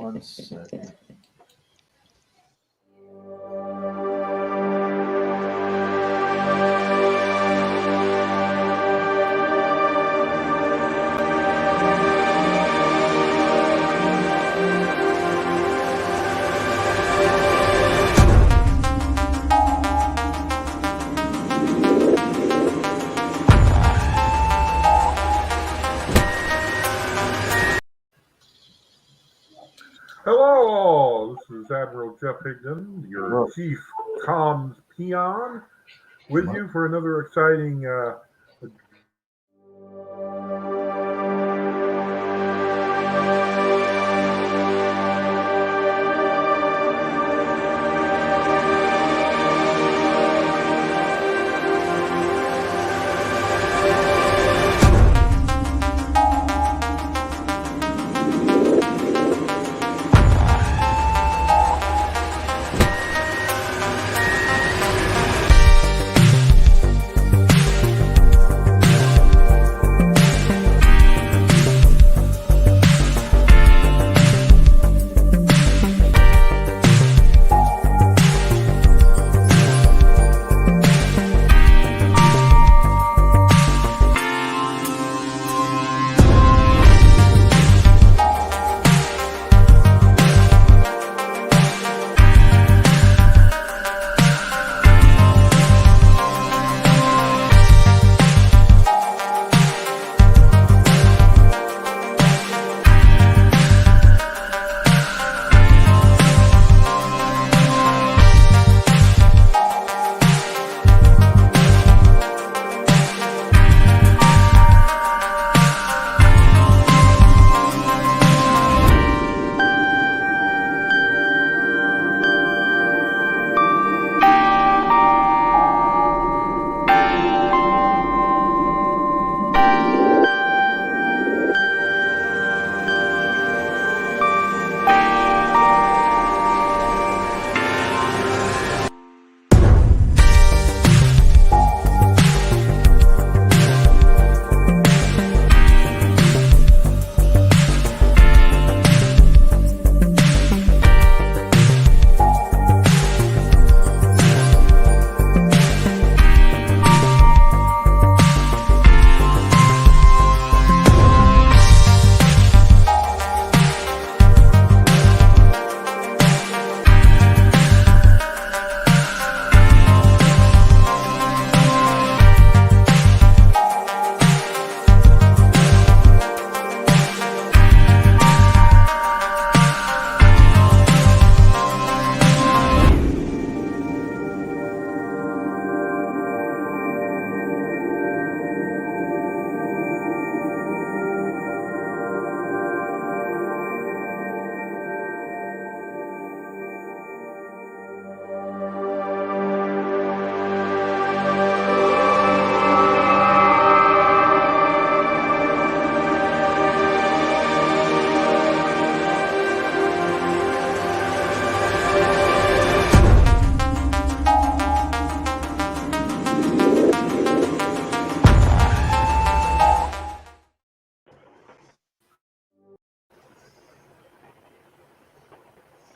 1 second. Hello, this is Admiral Jeff Higdon, your Chief Comms Peon, with you for another exciting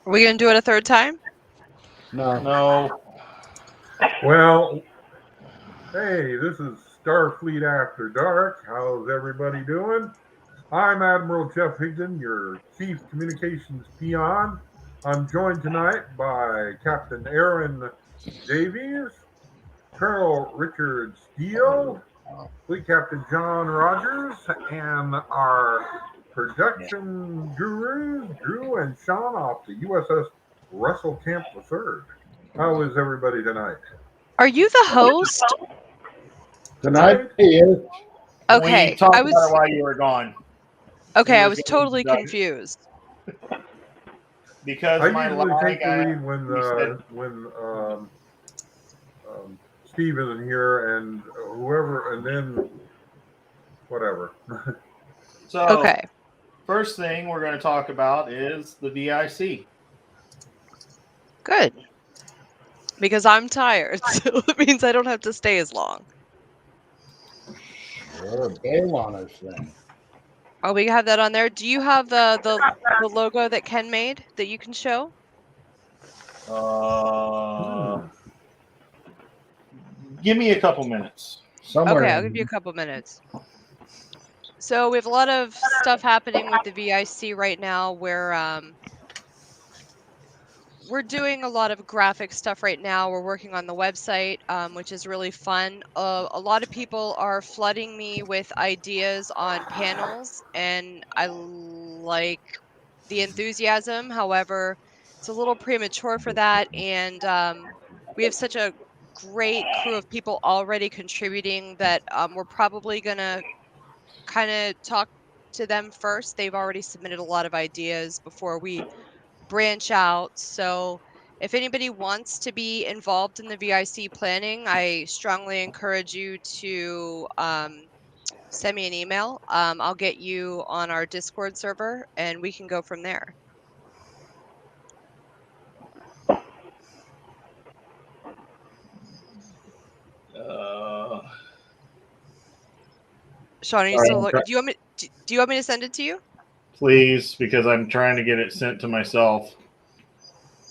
Are we going to do it a third time? No. Well, hey, this is Starfleet After Dark. How's everybody doing? I'm Admiral Jeff Higdon, your Chief Communications Peon. I'm joined tonight by Captain Aaron Davies, Colonel Richard Steele, Fleet Captain John Rogers, and our production gurus, Drew and Sean off the USS Russell Camp III. How is everybody tonight? Are you the host? Tonight he is. Okay, We talked about it while you were gone. Okay, I was totally confused. Because I my usually take the guy, lead when Steve isn't here and whoever, and then whatever. So, okay. First thing we're going to talk about is the VIC. Good. Because I'm tired, so it means I don't have to stay as long. Sure, bail on us then. Oh, we have that on there. Do you have the logo that Ken made that you can show? Give me a couple minutes. Somewhere. Okay, I'll give you a couple minutes. So we have a lot of stuff happening with the VIC right now where we're doing a lot of graphic stuff right now. We're working on the website, which is really fun. A lot of people are flooding me with ideas on panels, and I like the enthusiasm. However, it's a little premature for that, and we have such a great crew of people already contributing that we're probably going to kind of talk to them first. They've already submitted a lot of ideas before we branch out. So if anybody wants to be involved in the VIC planning, I strongly encourage you to send me an email. I'll get you on our Discord server and we can go from there. Sean, are you still look? Do you want me to send it to you? Please, because I'm trying to get it sent to myself.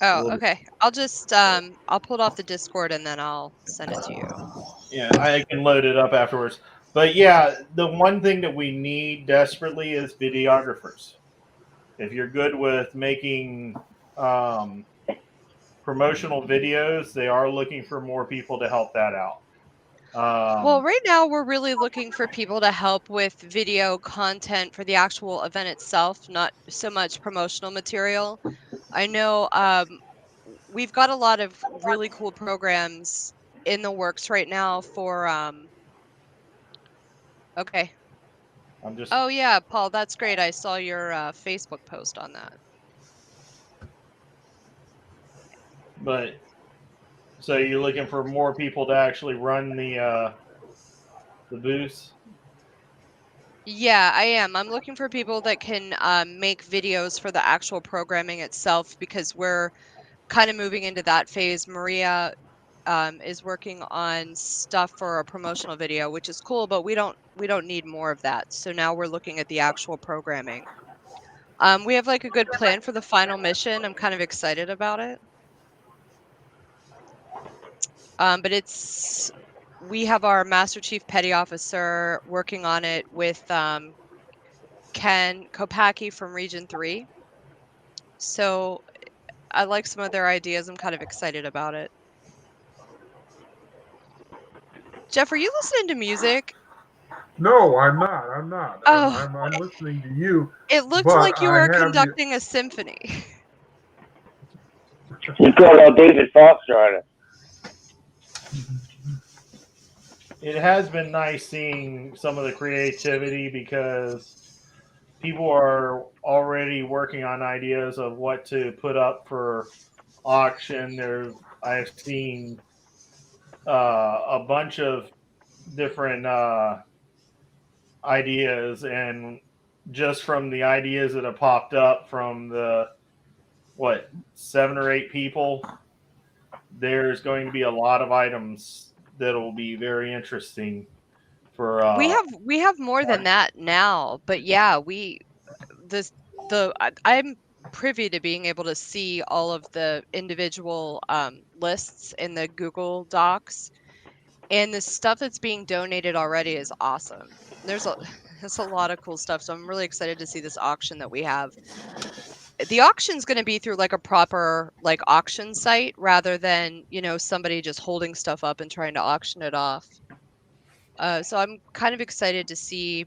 Oh, okay. I'll just I'll pull it off the Discord and then I'll send it to you. Yeah, I can load it up afterwards. But yeah, the one thing that we need desperately is videographers. If you're good with making promotional videos, they are looking for more people to help that out. Well, right now we're really looking for people to help with video content for the actual event itself, not so much promotional material. I know we've got a lot of really cool programs in the works right now for okay. Oh yeah, Paul, that's great. I saw your Facebook post on that. But so you're looking for more people to actually run the booths? Yeah, I am. I'm looking for people that can make videos for the actual programming itself because we're kind of moving into that phase. Maria is working on stuff for a promotional video, which is cool, but we don't need more of that. So now we're looking at the actual programming. We have like a good plan for the final mission. I'm kind of excited about it. But we have our Master Chief Petty Officer working on it with Ken Kopacki from Region 3. So I like some of their ideas. I'm kind of excited about it. Jeff, are you listening to music? No, I'm not. I'm not. Oh, I'm listening to you. it looked but like you I were have conducting a symphony. You got David Foster on it. It has been nice seeing some of the creativity because people are already working on ideas of what to put up for auction. I've seen a bunch of different ideas, and just from the ideas that have popped up from the 7 or 8 people, there's going to be a lot of items that'll be very interesting for we have more than that now, but yeah, I'm privy to being able to see all of the individual lists in the Google Docs, and the stuff that's being donated already is awesome. There's a lot of cool stuff, so I'm really excited to see this auction that we have. The auction's going to be through like a proper like auction site rather than, somebody just holding stuff up and trying to auction it off. So I'm kind of excited to see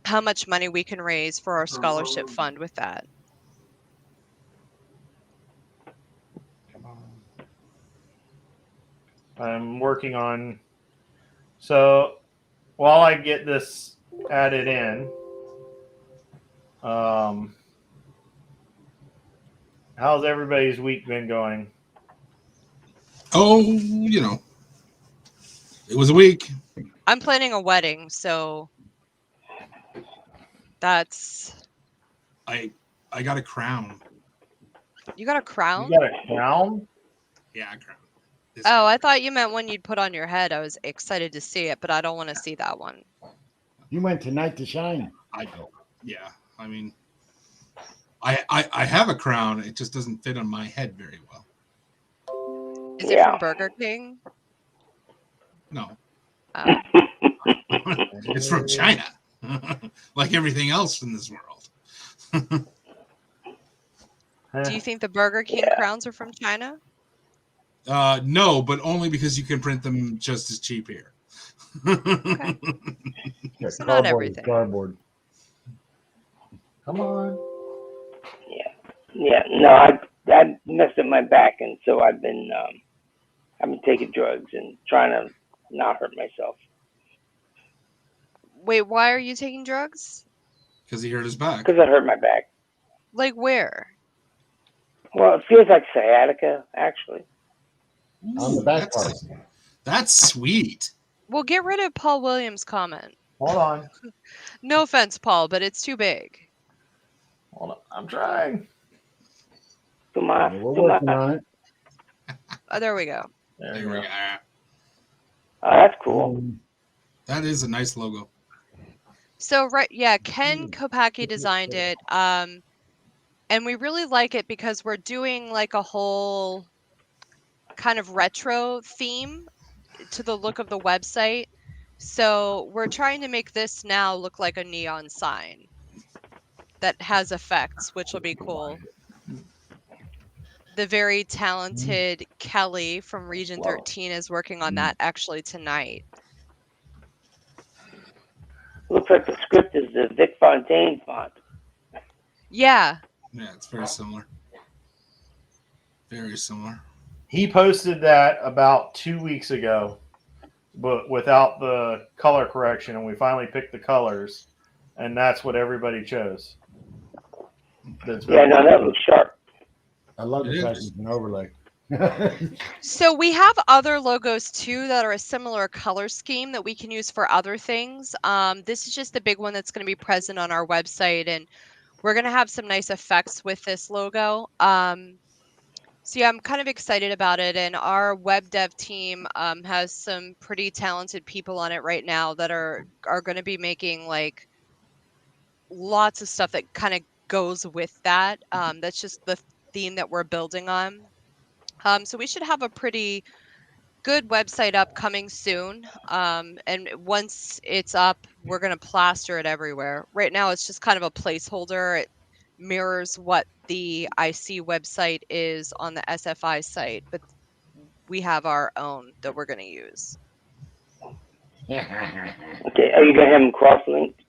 how much money we can raise for our scholarship fund with that. I'm working on. So while I get this added in, how's everybody's week been going? Oh, it was a week. I'm planning a wedding, so that's. I got a crown. You got a crown? You got a crown? Yeah, a crown. Oh, I thought you meant one you'd put on your head. I was excited to see it, but I don't want to see that one. You went tonight to shine. I know. Yeah, I mean, I have a crown. It just doesn't fit on my head very well. Is it from Burger King? No, Oh. it's from China, like everything else in this world. Do you think the Burger King crowns are from China? No, but only because you can print them just as cheap here. Okay. Yeah, So not cardboard is everything. cardboard. Come on. Yeah. No, I messed up my back, and so I've been taking drugs and trying to not hurt myself. Wait, why are you taking drugs? Because he hurt his back. Because I hurt my back. Like where? Well, it feels like sciatica, actually. On the back part. That's sweet. Well, get rid of Paul Williams' comment. Hold on. No offense, Paul, but it's too big. Hold on. I'm trying. We're working on it. Oh, there we go. There There we we go. go. Oh, that's cool. That is a nice logo. So Ken Kopacki designed it, and we really like it because we're doing like a whole kind of retro theme to the look of the website. So we're trying to make this now look like a neon sign that has effects, which will be cool. The very talented Kelly from Region 13 is working on that actually tonight. Looks like the script is the Vic Fontaine font. Yeah. Yeah, it's very similar. Very similar. He posted that about 2 weeks ago, but without the color correction, and we finally picked the colors, and that's what everybody chose. Yeah, no, that looks sharp. I love the fact it's an overlay. So we have other logos too that are a similar color scheme that we can use for other things. This is just the big one that's going to be present on our website, and we're going to have some nice effects with this logo. So yeah, I'm kind of excited about it, and our web dev team has some pretty talented people on it right now that are going to be making like lots of stuff that kind of goes with that. That's just the theme that we're building on. So we should have a pretty good website up coming soon. And once it's up, we're going to plaster it everywhere. Right now, it's just kind of a placeholder. It mirrors what the IC website is on the SFI site, but we have our own that we're going to use. Okay, are you going to have them cross-linked?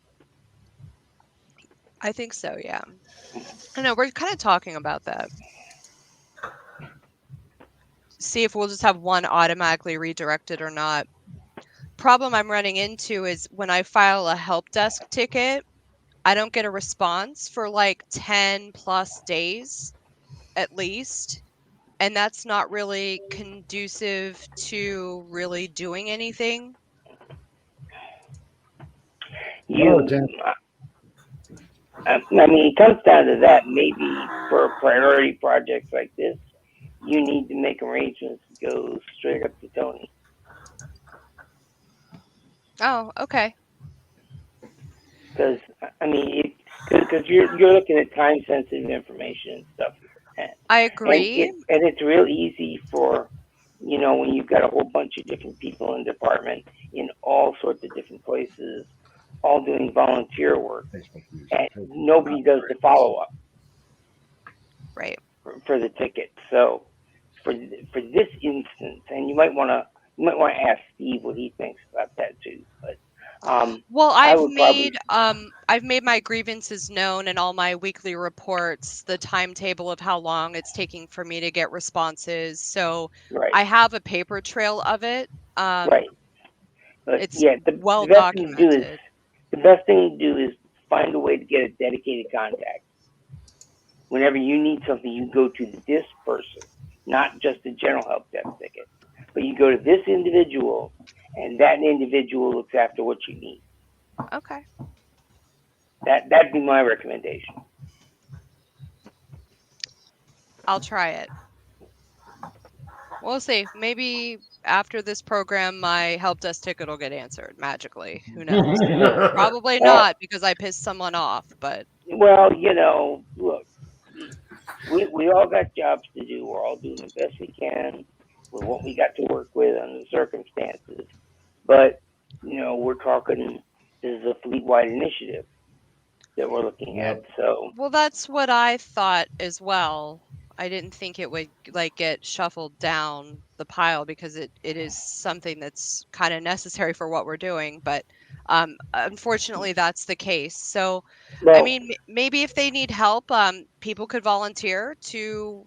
I think so, yeah. I know, we're kind of talking about that. See if we'll just have one automatically redirected or not. Problem I'm running into is when I file a help desk ticket, I don't get a response for like 10 plus days at least. And that's not really conducive to really doing anything. I mean, it comes down to that. Maybe for priority projects like this, you need to make arrangements to go straight up to Tony. Oh, okay. Because I mean, because you're looking at time sensitive information and stuff. I agree. And it's real easy for, you know, when you've got a whole bunch of different people in the department in all sorts of different places, all doing volunteer work, and nobody does the follow up. Right. For the ticket. So for this instance, and you might want to ask Steve what he thinks about that too. But well, I've made my grievances known in all my weekly reports, the timetable of how long it's taking for me to get responses. So I have a paper trail of it. Right. But it's the best thing to do is find a way to get a dedicated contact. Whenever you need something, you go to this person, not just the general help desk ticket, but you go to this individual, and that individual looks after what you need. Okay. That'd be my recommendation. I'll try it. We'll see. Maybe after this program, my help desk ticket will get answered magically. Who knows? Probably not, because I pissed someone off. But well, look, we all got jobs to do. We're all doing the best we can with what we got to work with under the circumstances. But we're talking. This is a fleet-wide initiative that we're looking at. So, well, that's what I thought as well. I didn't think it would get shuffled down the pile, because it is something that's kind of necessary for what we're doing. But unfortunately, that's the case. So, well, I mean, maybe if they need help, people could volunteer to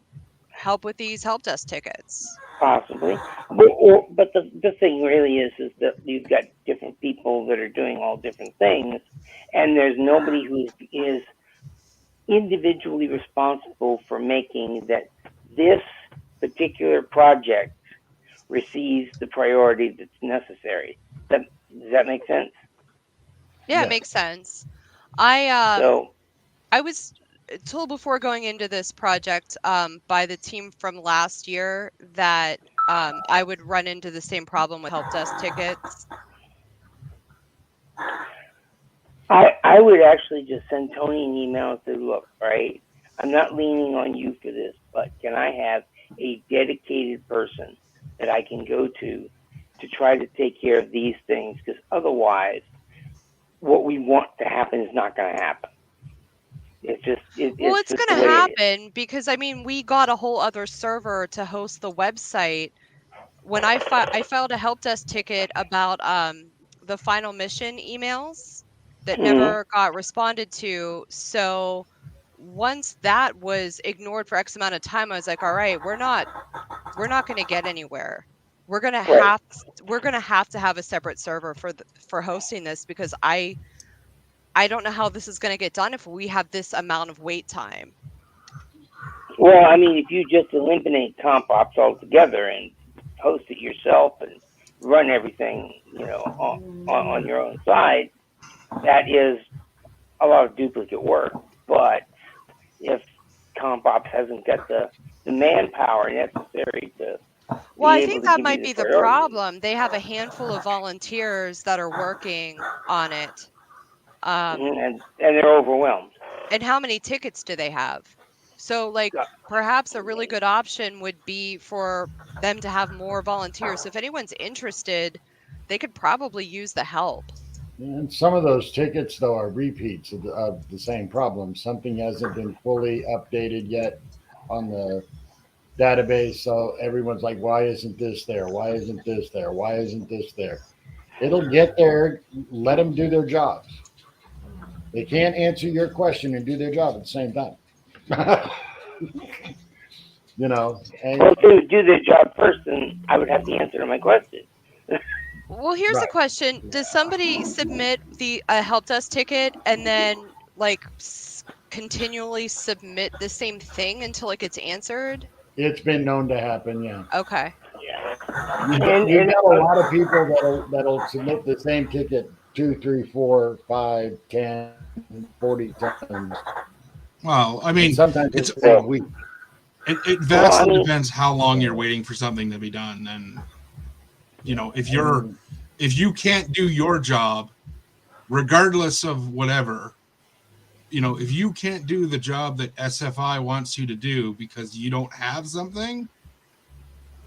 help with these help desk tickets. possibly, but the thing really is that you've got different people that are doing all different things, and there's nobody who is individually responsible for making that this particular project receives the priority that's necessary. Does that make sense? Yeah, it makes sense. I was told before going into this project by the team from last year that I would run into the same problem with help desk tickets. I would actually just send Tony an email and say, look, all right, I'm not leaning on you for this, but can I have a dedicated person that I can go to try to take care of these things? Because otherwise, what we want to happen is not going to happen. It's just it's going to happen, because I mean, we got a whole other server to host the website. When I filed a help desk ticket about the final mission emails that never got responded to. So once that was ignored for X amount of time, I was like, all right, we're not going to get anywhere. We're going to have to have a separate server for hosting this, because I don't know how this is going to get done if we have this amount of wait time. Well, I mean, if you just eliminate comp ops altogether and host it yourself and run everything, on your own side, that is a lot of duplicate work. But if comp ops hasn't got the manpower necessary to, well, I think that might be the problem. They have a handful of volunteers that are working on it, and they're overwhelmed. And how many tickets do they have? So, perhaps a really good option would be for them to have more volunteers. So if anyone's interested, they could probably use the help. And some of those tickets, though, are repeats of the same problem. Something hasn't been fully updated yet on the database. So everyone's like, why isn't this there? Why isn't this there? Why isn't this there? It'll get there. Let them do their jobs. They can't answer your question and do their job at the same time. And well, if they would do their job first, then I would have the answer to my question. Well, here's a question: does somebody submit a help desk ticket and then continually submit the same thing until it gets answered? It's been known to happen, yeah. Okay. Yeah. You got a lot of people that'll submit the same ticket 2, 3, 4, 5, 10, 40 times. Well, I mean, sometimes it's a week. It vastly depends how long you're waiting for something to be done. And if you can't do your job, regardless of whatever, if you can't do the job that SFI wants you to do because you don't have something,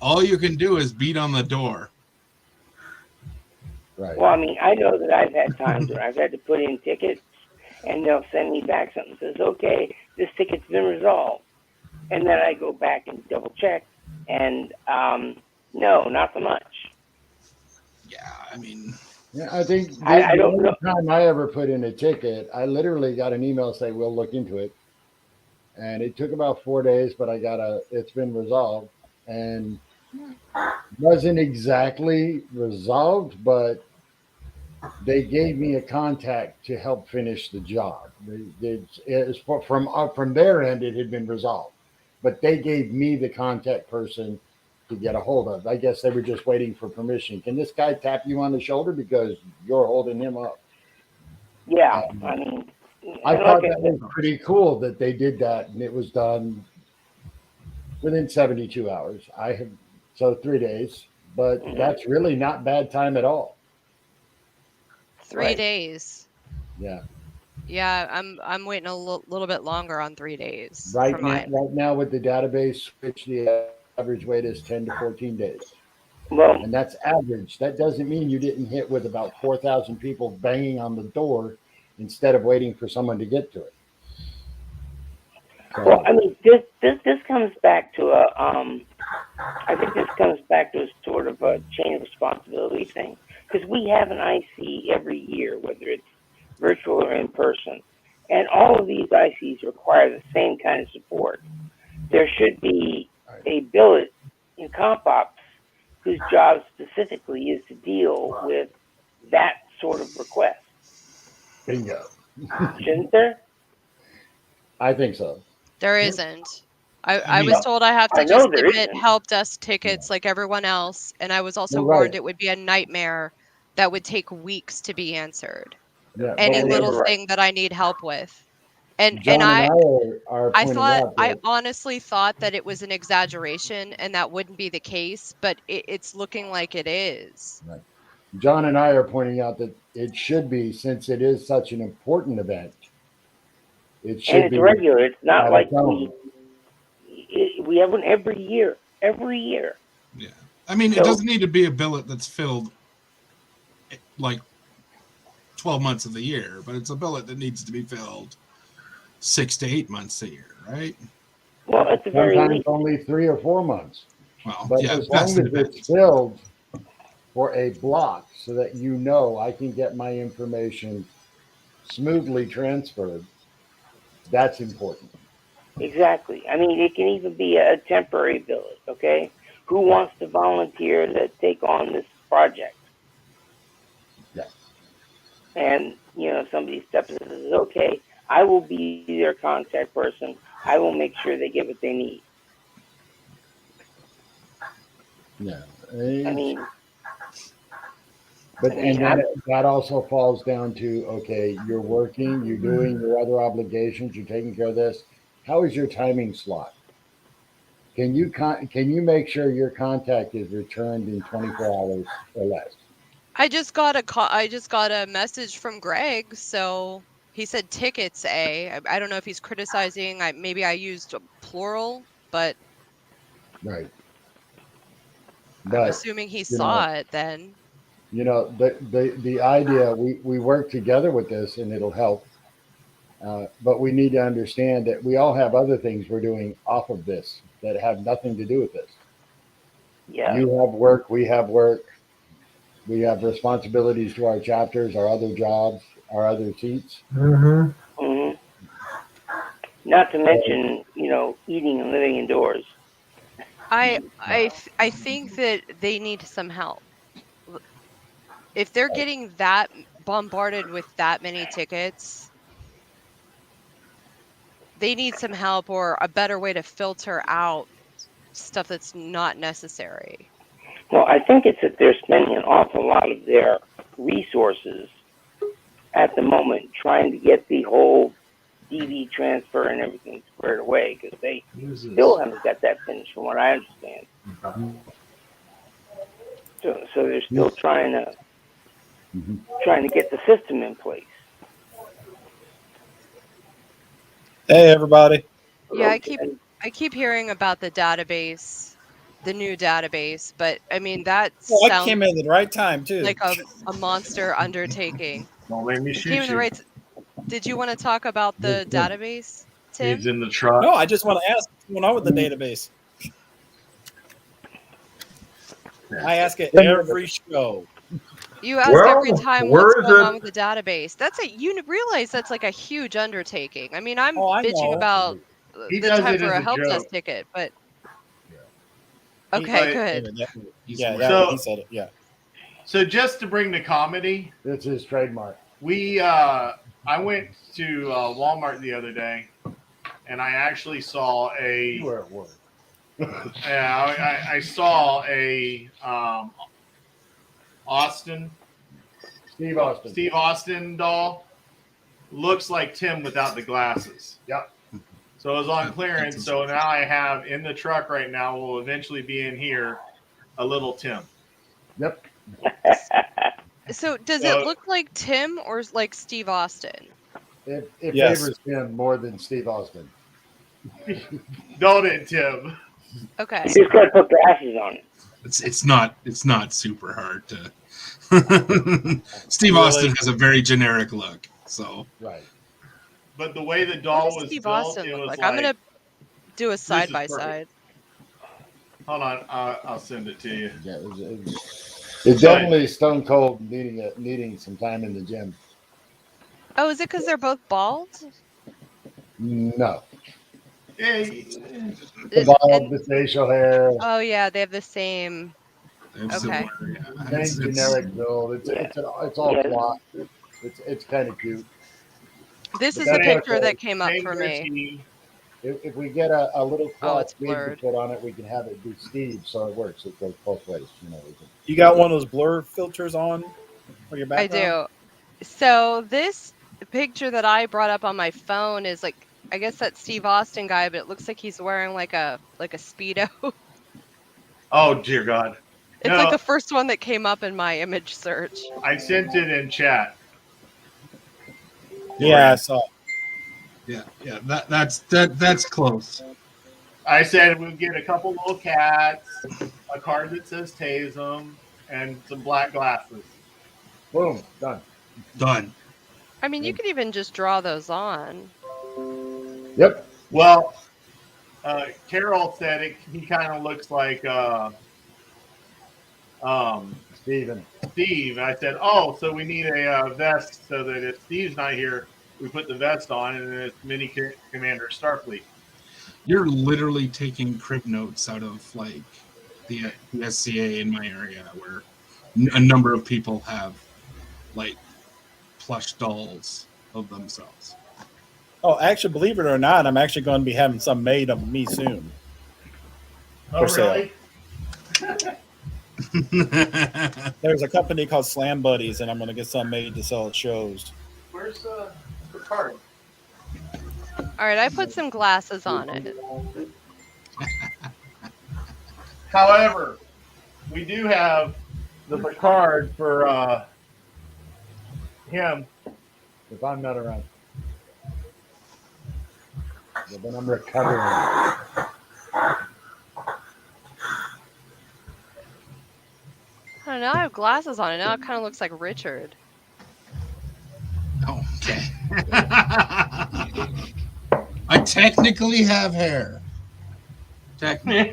all you can do is beat on the door. Right. Well, I mean, I know that I've had times where I've had to put in tickets and they'll send me back something that says, okay, this ticket's been resolved. And then I go back and double check, and no, not so much. Yeah, I mean, I think the only time I ever put in a ticket, I literally got an email saying we'll look into it, and it took about 4 days, but it's been resolved, and wasn't exactly resolved, but they gave me a contact to help finish the job. From their end, it had been resolved. But they gave me the contact person to get a hold of. I guess they were just waiting for permission. Can this guy tap you on the shoulder because you're holding him up? Yeah, I mean, I thought that was pretty cool that they did that, and it was done within 72 hours. I have So 3 days, but that's really not bad time at all. 3 Right. days. Yeah. Yeah, I'm waiting a little bit longer on 3 days for Right mine. now with the database switch, the average wait is 10 to 14 days. Well, And that's average. That doesn't mean you didn't hit with about 4,000 people banging on the door instead of waiting for someone to get to it. well, I mean, this comes back to I think this comes back to a sort of a chain of responsibility thing, because we have an IC every year, whether it's virtual or in person, and all of these ICs require the same kind of support. There should be a billet in Comp Ops whose job specifically is to deal with that sort of request. Bingo. Shouldn't there? I think so. There isn't. I mean, was told I have I to know just there submit isn't. help desk tickets like everyone else, and I was also You're warned right. it would be a nightmare that would take weeks to be answered. Yeah, but Any And little you're right. thing that I need help with. And John and I I are I pointing thought out I that honestly thought that it was an exaggeration and that wouldn't be the case, but it's looking like it is. John and I are pointing out that it should be, since it is such an important event, it And should it's be regular. It's not at like its own. we have one every year. Every year. Yeah. I mean, it So- doesn't need to be a billet that's filled like 12 months of the year, but it's a billet that needs to be filled 6 to 8 months a year, right? Well, at the very Sometimes least, only 3 or 4 months. Well, But yeah, as long best as in it's filled for a block so that you know I can get my information smoothly transferred, that's important. exactly. I mean, it can even be a temporary billet, okay? Who wants to volunteer to take on this project? Yeah. And, somebody steps in and says, okay, I will be their contact person. I will make sure they get what they need. Yeah. I mean, But I mean, and then that also falls down to, okay, you're working, you're doing your other obligations, you're taking care of this. How is your timing slot? Can you make sure your contact is returned in 24 hours or less? I just got a message from Greg, so he said tickets A. I don't know if he's criticizing. Maybe I used a plural, but Right. I'm But assuming he you saw know, it then. the idea, we work together with this and it'll help. But we need to understand that we all have other things we're doing off of this that have nothing to do with this. yeah. You have work, we have work, we have responsibilities to our chapters, our other jobs, our other seats. Mm-hmm. hmm Not to mention, eating and living indoors. I think that they need some help. If they're getting that bombarded with that many tickets, they need some help or a better way to filter out stuff that's not necessary. Well, I think it's that they're spending an awful lot of their resources at the moment trying to get the whole DV transfer and everything squared away, because they still haven't got that finished, from what I understand. So they're still trying to get the system in place. Hey, everybody. Yeah, Okay. I keep hearing about the database, the new database, but I mean that Well, I sounds came in at the right time too. like a monster undertaking. Don't make me You came shoot in the you. right. Did you want to talk about the database, Tim? He's in the truck. No, I just want to ask what's going on with the database. I ask it every show. You ask Well, every time where what's is going it? on with the database. You realize that's like a huge undertaking. I mean, I'm Oh, I bitching know. about He the does time it for as a a help desk joke. ticket, but He- okay, But- good. Anyway, He's yeah, aware. that, So- he said it. Yeah. So just to bring the comedy, It's his trademark. I went to Walmart the other day, and I actually saw You were at work. I saw a Steve Austin. Steve Austin doll. Looks like Tim without the glasses. Yep. So it was on That's clearance. So now I have in the truck right now. Will eventually be in here. a little Tim. Yep. So does So- it look like Tim or like Steve Austin? It Yes. favors him more than Steve Austin. Don't it, Tim? Okay. You just gotta put glasses on it. It's not super hard to. Steve Really? Austin has a very generic look, so Right. But the way the What doll does was Steve built, Austin it look was like? like. I'm gonna do a is side by perfect. side. Hold on, I'll send it to you. Yeah, it's definitely stone cold needing some time in the gym. Oh, is it because they're both bald? No. Hey, The bald, the facial hair, Oh yeah, they have the same. they have Okay. similar, yeah. same It's- generic build. It's all Yeah. cloth. It's kind of cute. This But is the that's picture okay. that came up same for me. Richie. If we get a little Oh, cloth it's sleeve to blurred. put on it, we can have it be Steve, so it works. It goes both ways. You know. You got one of those blur filters on for your I background? do. So this picture that I brought up on my phone is like, I guess that's Steve Austin guy, but it looks like he's wearing like a Speedo. Oh dear God! It's No. like the first one that came up in my image search. I sent it in chat. Yeah, I saw. yeah. That's close. I said we'll get a couple little cats, a card that says "Tase 'em," and some black glasses. Boom, done. Done. I mean, you could even just draw those on. Yep. Well, Carol said he kind of looks like Steven. Steve. And I said, "Oh, so we need a vest so that if Steve's not here, we put the vest on, and then it's Mini Commander Starfleet." You're literally taking crib notes out of like the SCA in my area, where a number of people have like plush dolls of themselves. Oh, actually, believe it or not, I'm actually going to be having some made of me soon. Oh, For sale. really? There's a company called Slam Buddies, and I'm going to get some made to sell at shows. Where's the card? All right, I put some glasses on it. However, we do have the card for him. If I'm not around. Yeah, then I'm recovering. I don't know. I have glasses on it now. It kind of looks like Richard. Okay. I technically have hair. Technically.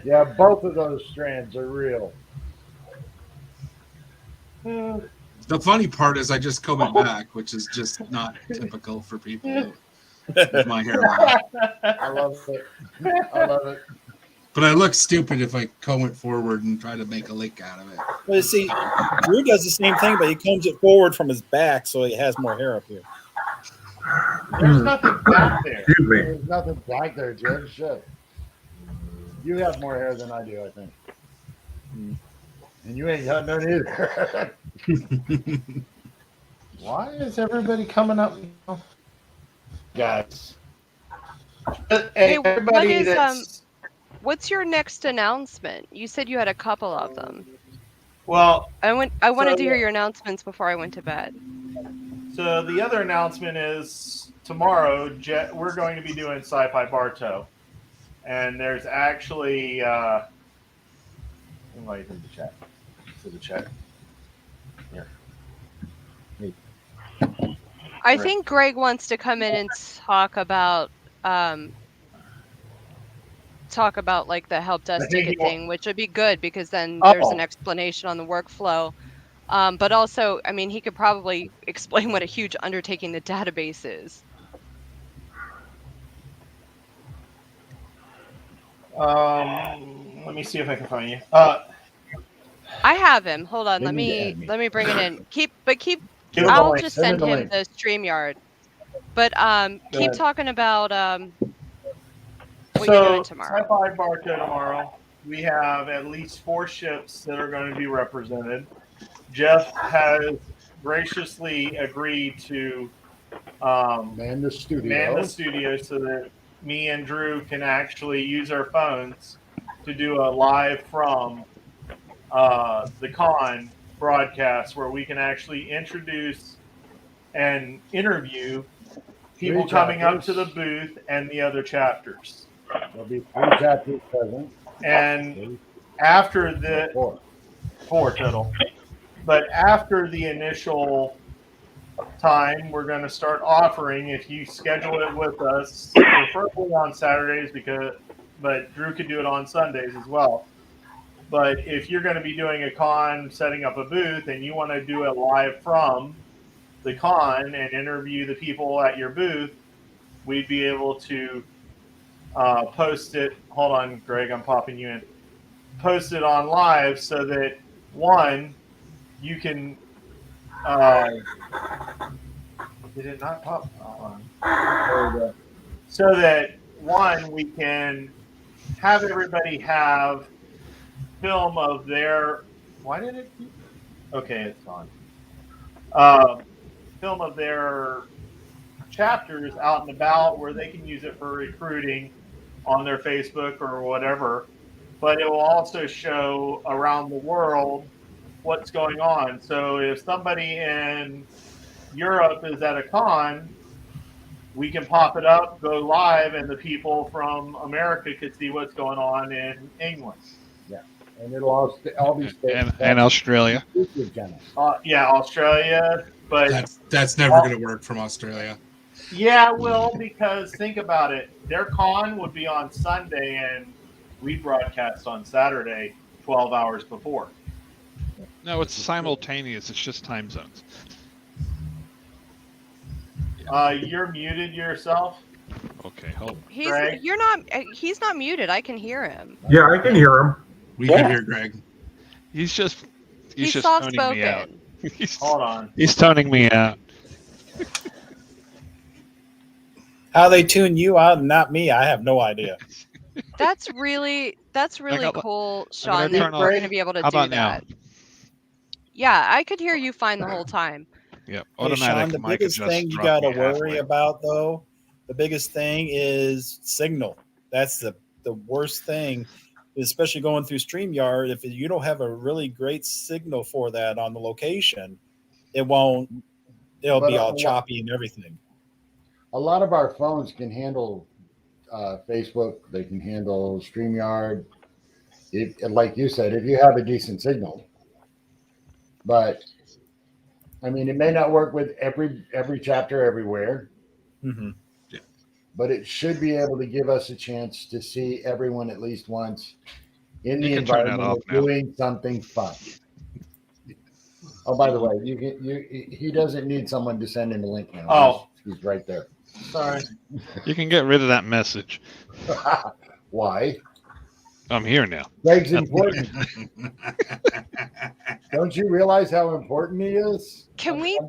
Yeah, both of those strands are real. The funny part is I just comb it back, which is just not typical for people with my hairline. I love it. I love it. But I look stupid if I comb it forward and try to make a lick out of it. Well, you see, Drew does the same thing, but he combs it forward from his back, so he has more hair up here. There's nothing back there. Excuse me. There's nothing back there, Jim. Shit. You have more hair than I do, I think. And you ain't got none either. Why is everybody coming up? Guys. Hey, what everybody is, that's What's your next announcement? You said you had a couple of them. well. I wanted to hear So- your announcements before I went to bed. So the other announcement is tomorrow. We're going to be doing Sci-Fi Bartow, and there's actually invite him to chat. To the chat. Here. I think Greg wants to come in and talk about like the help desk I think ticket he wa- thing, which would be good because then Oh. there's an explanation on the workflow. But also, I mean, he could probably explain what a huge undertaking the database is. Let me see if I can find you. I have him. Hold on. They Let need to me add me. let me bring it in. Give him the I'll link. just Send send him the him link. the StreamYard. But keep ahead. talking about what So you're doing tomorrow. Sci-Fi Bartow tomorrow. We have at least 4 ships that are going to be represented. Jeff has graciously agreed to Man the studio. man the studio so that me and Drew can actually use our phones to do a live from the con broadcast where we can actually introduce and interview people coming up to the booth and the other chapters. There'll be 3 chapters present. And after the 4 total. But after the initial time, we're going to start offering, if you schedule it with us, preferably on Saturdays, but Drew could do it on Sundays as well. But if you're going to be doing a con, setting up a booth, and you want to do it live from the con and interview the people at your booth, we'd be able to post it. Hold on, Greg, I'm popping you in. Post it on live so that, one, you can did it not pop? So that, one, we can have everybody have film of their. Why did it keep? Okay, it's gone. Film of their chapters out and about where they can use it for recruiting on their Facebook or whatever. But it will also show around the world what's going on. So if somebody in Europe is at a con, we can pop it up, go live, and the people from America could see what's going on in England. Yeah, and it'll all be and Australia. Yeah, Australia, but that's never going to work from Australia. Yeah, it will, because think about it. Their con would be on Sunday, and we broadcast on Saturday, 12 hours before. No, it's simultaneous. It's just time zones. You're muted yourself. Okay, hold. He's not muted. I can hear him. Yeah, I can hear him. We can hear Greg. He's just soft toning me out. spoken. Hold on. He's toning me out. How they tune you out and not me, I have no idea. That's really cool, Sean, turn that off- we're going to be able to How do about now? that. Yeah, I could hear you fine the whole time. Yep, Hey, automatic Sean, the mic biggest adjust thing you dropped got to me worry halfway. about, though, the biggest thing is signal. That's the worst thing, especially going through StreamYard. If you don't have a really great signal for that on the location, it'll be all choppy and everything. A lot of our phones can handle Facebook. They can handle StreamYard. Like you said, if you have a decent signal. But I mean, it may not work with every chapter everywhere. Mm-hmm. Yeah. But it should be able to give us a chance to see everyone at least once in the environment of doing something fun. Oh, by the way, he doesn't need someone to send him a link now. Oh, he's right there. Sorry. You can get rid of that message. Why? I'm here now. Greg's important. Don't you realize how important he is? Can we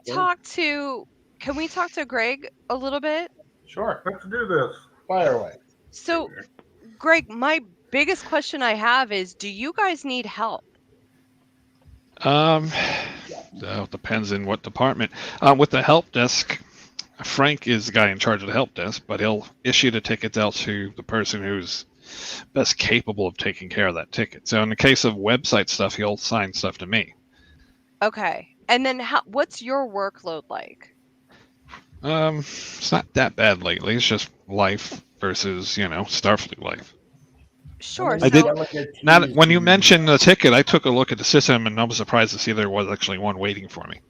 talk to Greg a little bit? Sure. Let's do this. Fire away. So, Greg, my biggest question I have is, do you guys need help? Depends in what department. With the help desk, Frank is the guy in charge of the help desk, but he'll issue the tickets out to the person who's best capable of taking care of that ticket. So in the case of website stuff, he'll assign stuff to me. Okay. And then what's your workload like? It's not that bad lately. It's just life versus, Starfleet life. Sure. I did. Now, when you mentioned the ticket, I took a look at the system, and I was surprised to see there was actually one waiting for me.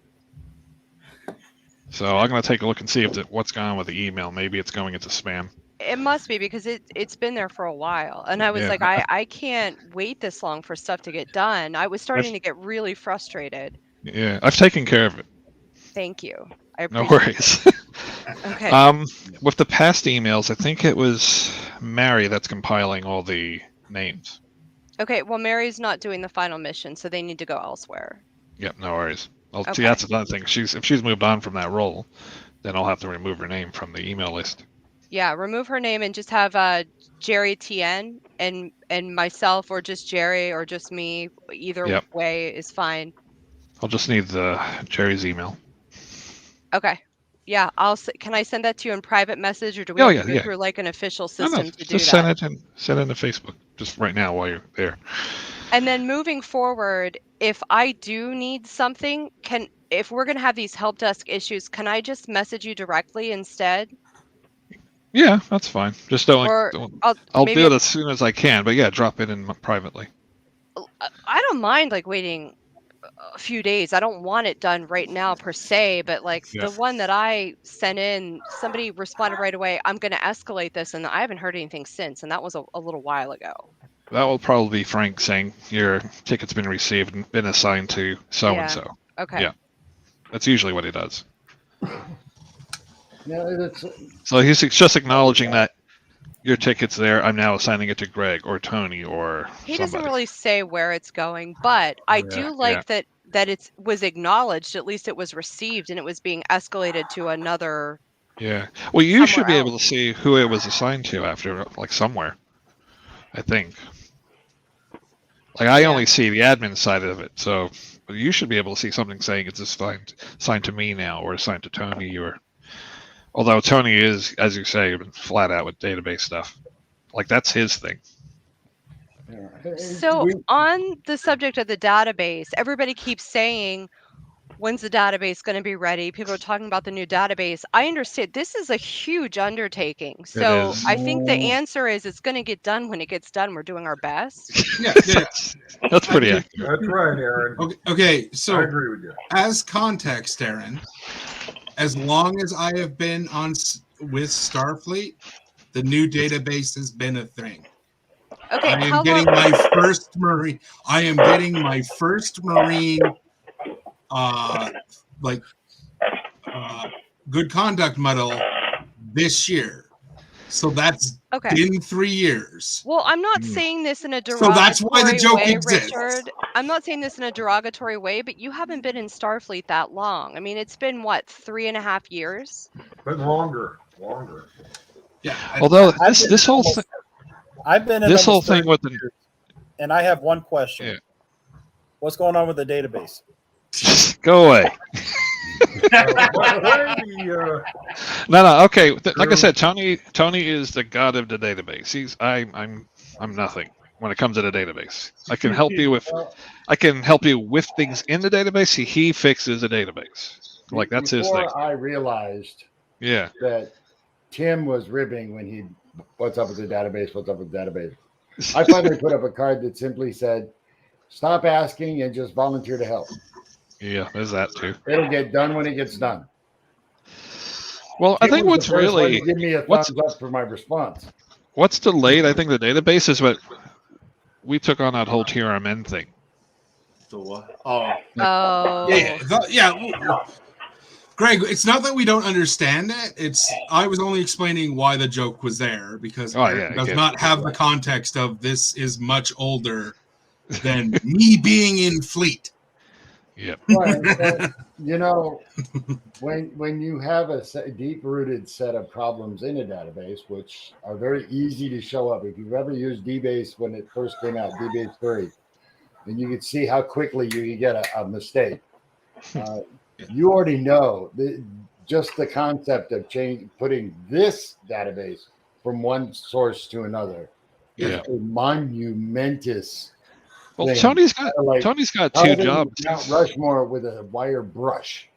So I'm going to take a look and see what's going on with the email. Maybe it's going into spam. It must be, because it's been there for a while, and I was like, I can't wait this long for stuff to get done. I was starting to get really frustrated. Yeah, I've taken care of it. Thank you. No worries. Okay. With the past emails, I think it was Mary that's compiling all the names. Okay, well, Mary's not doing the final mission, so they need to go elsewhere. Yep, no worries. Well, Okay. see, that's another thing. If she's moved on from that role, then I'll have to remove her name from the email list. Yeah, remove her name and just have Jerry TN and myself, or just Jerry, or just me. Either way is fine. I'll just need Jerry's email. Okay. Yeah, can I send that to you in private message, or do we have to go through like an official system to do just that? send it in Facebook. just right now while you're there. And then moving forward, if I do need something, if we're going to have these help desk issues, can I just message you directly instead? Yeah, that's fine. Just don't. Or I'll maybe do it as soon as I can. But yeah, drop it in privately. I don't mind like waiting a few days. I don't want it done right now per se, but like Yeah. the one that I sent in, somebody responded right away. I'm going to escalate this, and I haven't heard anything since, and that was a little while ago. That will probably be Frank saying your ticket's been received and been assigned to so and so. Okay. Yeah, that's usually what he does. Yeah, So he's just acknowledging that your ticket's there. I'm now assigning it to Greg or Tony or He somebody. doesn't really say where it's going, but I do like that it was acknowledged. At least it was received, and it was being escalated to another. Yeah. Well, you should be somewhere able to see who it was assigned to after, like somewhere. I think. Like I only see the admin side of it, so you should be able to see something saying it's assigned to me now or assigned to Tony or. Although Tony is, as you say, flat out with database stuff. Like that's his thing. So on the subject of the database, everybody keeps saying, when's the database going to be ready? People are talking about the new database. I understand this is a huge undertaking. So I think the answer is it's going to get done when it gets done. We're doing our best. Yeah, that's pretty accurate. That's right, Aaron. Okay, so I agree with you. As context, Aaron, as long as I have been with Starfleet, the new database has been a thing. Okay, I am getting my first Marine. I am getting my first Marine, good conduct medal this year. So that's in 3 years. Well, I'm not saying this in a derogatory So that's why the joke way, exists. Richard. I'm not saying this in a derogatory way, but you haven't been in Starfleet that long. I mean, it's been what, 3.5 years? But longer. Yeah. Although this whole thing, I've been in this whole almost 30 thing with the years, and I have one question. Yeah. What's going on with the database? Go away. No. Okay. Like I said, Tony is the god of the database. I'm nothing when it comes to the database. I can help you with things in the database. He fixes the database. Like that's his thing. I realized that Tim was ribbing when he what's up with the database, I finally put up a card that simply said, stop asking and just volunteer to help. Yeah, there's that too. It'll get done when it gets done. Well, I think what's really give me a thumbs up for my response. What's delayed, I think, the database is what we took on that whole TRMN thing. The what? Yeah. Greg, it's not that we don't understand it. I was only explaining why the joke was there because it does not have the context of this is much older than me being in Fleet. Yep. Right. When you have a deep-rooted set of problems in a database, which are very easy to show up. If you've ever used DBase when it first came out, DBase 3, and you could see how quickly you could get a mistake. You already know just the concept of putting this database from one source to another is a monumentous. Well, Tony's got two jobs. Mount Rushmore with a wire brush.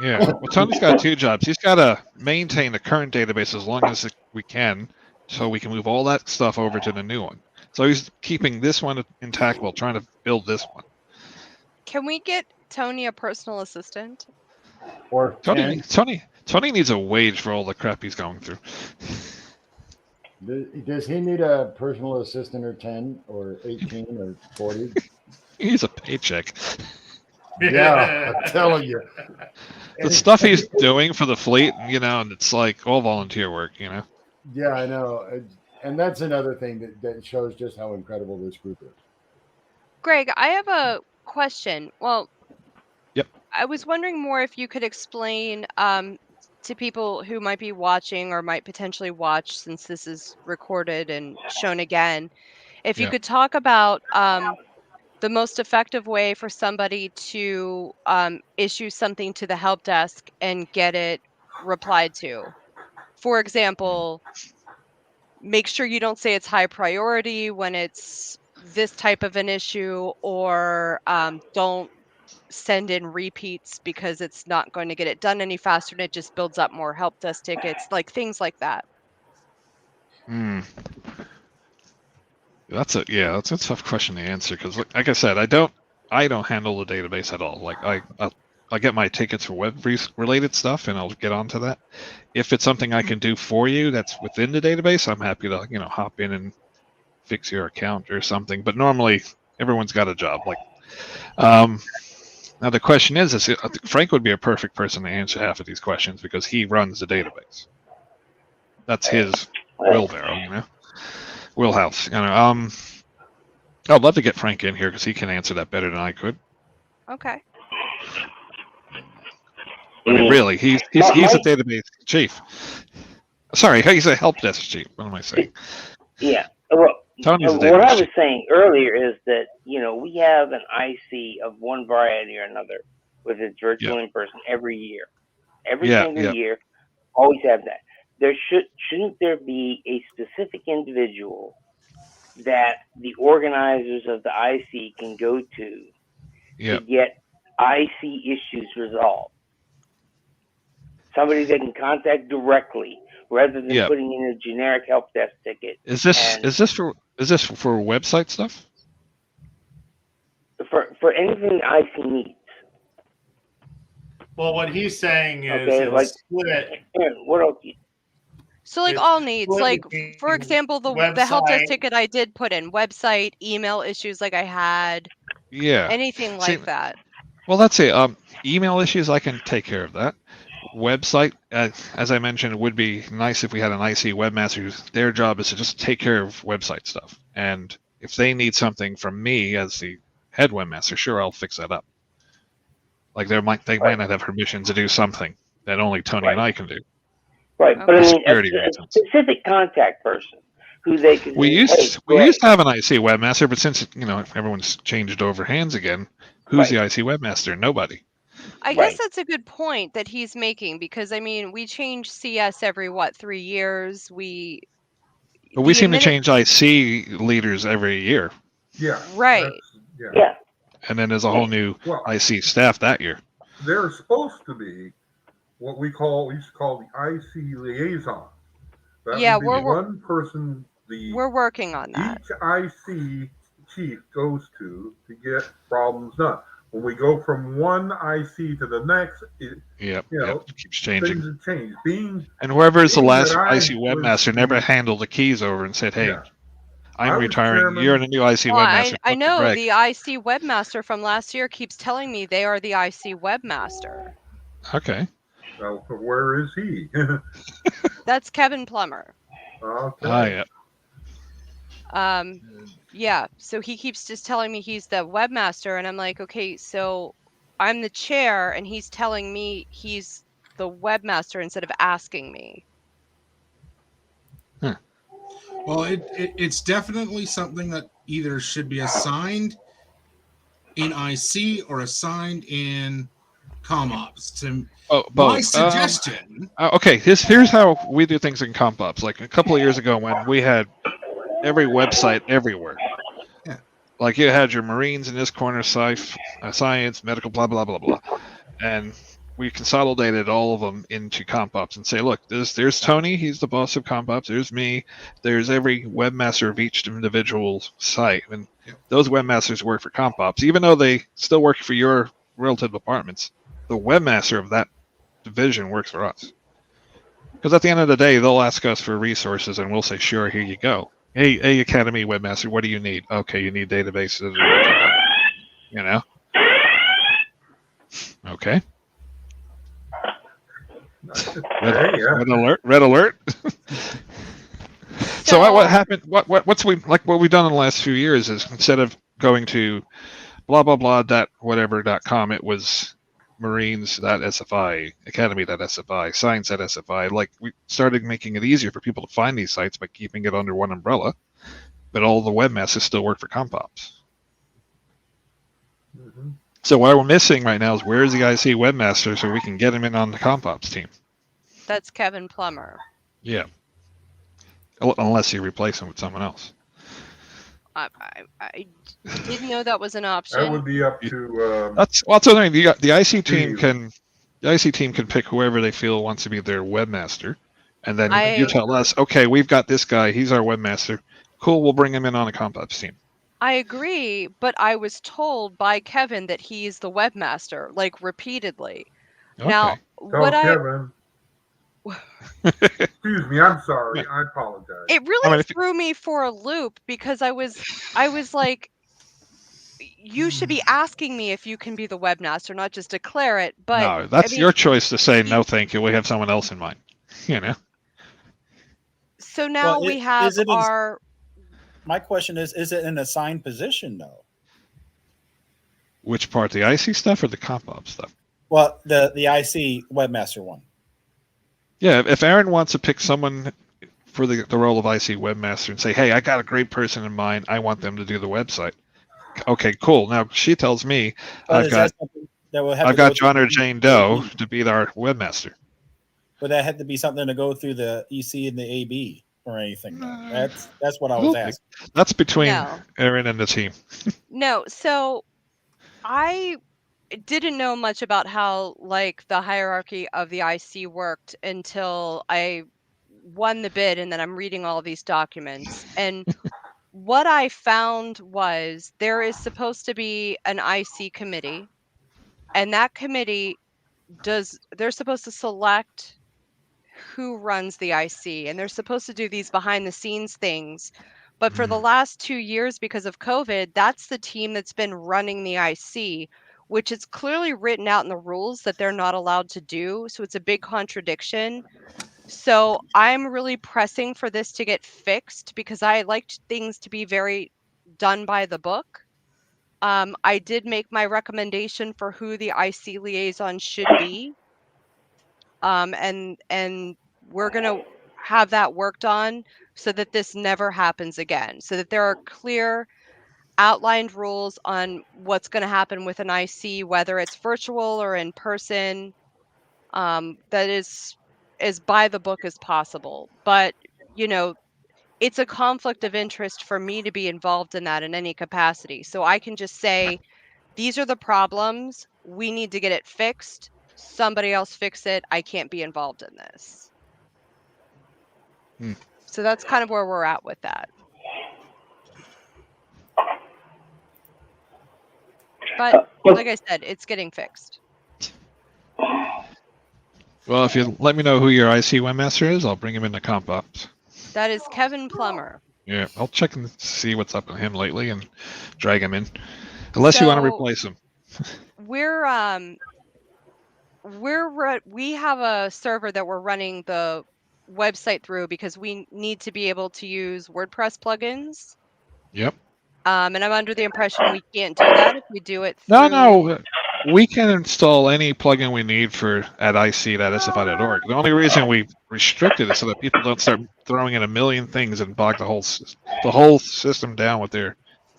Yeah. Well, Tony's got two jobs. He's got to maintain the current database as long as we can, so we can move all that stuff over to the new one. So he's keeping this one intact while trying to build this one. Can we get Tony a personal assistant? Or Tony needs a wage for all the crap he's going through. Does he need a personal assistant or 10 or 18 or 40? He needs a paycheck. Yeah, I'm telling you. The stuff he's doing for the fleet, and it's like all volunteer work, Yeah, I know. And that's another thing that shows just how incredible this group is. Greg, I have a question. Well, yep. I was wondering more if you could explain to people who might be watching or might potentially watch, since this is recorded and shown again, if you could talk about the most effective way for somebody to issue something to the help desk and get it replied to. For example, make sure you don't say it's high priority when it's this type of an issue, or don't send in repeats because it's not going to get it done any faster and it just builds up more help desk tickets, like things like that. Hmm. That's a tough question to answer because, like I said, I don't handle the database at all. Like I get my tickets for web related stuff, and I'll get onto that. If it's something I can do for you that's within the database, I'm happy to hop in and fix your account or something. But normally, everyone's got a job. Like, now the question is I think Frank would be a perfect person to answer half of these questions because he runs the database. That's his wheelbarrow, wheelhouse. I'd love to get Frank in here because he can answer that better than I could. Okay. I mean, really, he's a database chief. Sorry, he's a help desk chief. What am I saying? Yeah. Well, Tony's a what I database was chief. saying earlier is that, we have an IC of one variety or another, whether it's virtual in person, every year. Every single year, always have that. Shouldn't there be a specific individual that the organizers of the IC can go to get IC issues resolved? Somebody they can contact directly rather than putting in a generic help desk ticket. Is this for website stuff? For anything IC needs. Well, what he's saying is split. What else? So like all needs, like for example, the help desk ticket I did put in, website, email issues like I had, anything like that. Well, that's it. Email issues, I can take care of that. Website, as I mentioned, it would be nice if we had an IC webmaster whose their job is to just take care of website stuff. And if they need something from me as the head webmaster, sure, I'll fix that up. Like they might not have permission to do something that only Tony and I can do. Right, but I mean, a specific contact person who they can. We used to have an IC webmaster, but since everyone's changed over hands again, who's the IC webmaster? Nobody. I guess that's a good point that he's making because I mean we change CS every 3 years. But we seem to change IC leaders every year. Yeah. Right. Yeah. And then there's a whole new IC staff that year. There's supposed to be what we used to call the IC liaison. That would be one person we're working on that. Each IC chief goes to get problems done. When we go from one IC to the next, it keeps changing. Things have changed. And whoever is the last IC webmaster never handled the keys over and said, "Hey, I'm retiring. You're the new IC webmaster." I know the IC webmaster from last year keeps telling me they are the IC webmaster. Okay. So where is he? That's Kevin Plummer. Okay. Yeah, so he keeps just telling me he's the webmaster, and I'm like, okay, so I'm the chair, and he's telling me he's the webmaster instead of asking me. Huh. Well, it's definitely something that either should be assigned in IC or assigned in CommOps. My suggestion. Okay, here's how we do things in CommOps. Like a couple of years ago when we had every website everywhere. Yeah. Like you had your Marines in this corner, science, medical, blah, blah, blah, blah. And we consolidated all of them into CommOps and say, look, there's Tony, he's the boss of CommOps. There's me. There's every webmaster of each individual site. And those webmasters work for CommOps. Even though they still work for your relative departments, the webmaster of that division works for us. Because at the end of the day, they'll ask us for resources and we'll say, sure, here you go. Hey, Academy webmaster, what do you need? Okay, you need databases. Okay. Red alert. So what happened? What we've done in the last few years is instead of going to blah blah blah.whatever.com, it was Marines.sfi, Academy.sfi, Science.sfi. Like we started making it easier for people to find these sites by keeping it under one umbrella, but all the webmasters still work for CommOps. Mm-hmm. So what we're missing right now is where's the IC webmaster so we can get him in on the CommOps team. That's Kevin Plummer. Yeah. unless you replace them with someone else. I didn't know that was an option. That would be up to. That's the thing. The IC team Steve. can pick whoever they feel wants to be their webmaster, and then you I tell us, okay, we've got this guy. He's our webmaster. Cool, we'll bring him in on a comp ops team. I agree, but I was told by Kevin that he's the webmaster, like repeatedly. Okay. Now, Tell Kevin. Excuse me, I'm sorry. I apologize. It really threw me for a loop because I was like, you should be asking me if you can be the webmaster, not just declare it. But no, that's your choice to say no, thank you. We have someone else in mind. You know. So now we have our. My question is it an assigned position though? Which part, the IC stuff or the comp op stuff? Well, the IC webmaster one. Yeah, if Aaron wants to pick someone for the role of IC webmaster and say, hey, I got a great person in mind, I want them to do the website. Okay, cool. Now she tells me I've got John or Jane Doe to be our webmaster. But that had to be something to go through the EC and the AB or anything. That's what I was asking. That's between Aaron and the team. No, so I didn't know much about how like the hierarchy of the IC worked until I won the bid, and then I'm reading all these documents. And what I found was there is supposed to be an IC committee, and that committee they're supposed to select who runs the IC, and they're supposed to do these behind the scenes things. But for the last 2 years, because of COVID, that's the team that's been running the IC, which is clearly written out in the rules that they're not allowed to do. So it's a big contradiction. So I'm really pressing for this to get fixed because I liked things to be very done by the book. I did make my recommendation for who the IC liaison should be. And we're going to have that worked on so that this never happens again, so that there are clear outlined rules on what's going to happen with an IC, whether it's virtual or in person, that is as by the book as possible. But, you know, it's a conflict of interest for me to be involved in that in any capacity. So I can just say, these are the problems. We need to get it fixed. Somebody else fix it. I can't be involved in this. So that's kind of where we're at with that. But like I said, it's getting fixed. Well, if you let me know who your IC webmaster is, I'll bring him into comp ops. That is Kevin Plummer. Yeah, I'll check and see what's up with him lately and drag him in. Unless you want to replace him. We have a server that we're running the website through because we need to be able to use WordPress plugins. Yep. And I'm under the impression we can't do that if we do it through... No. We can install any plugin we need at ic.sfi.org. The only reason we restricted it so that people don't start throwing in a million things and bog the whole system down with their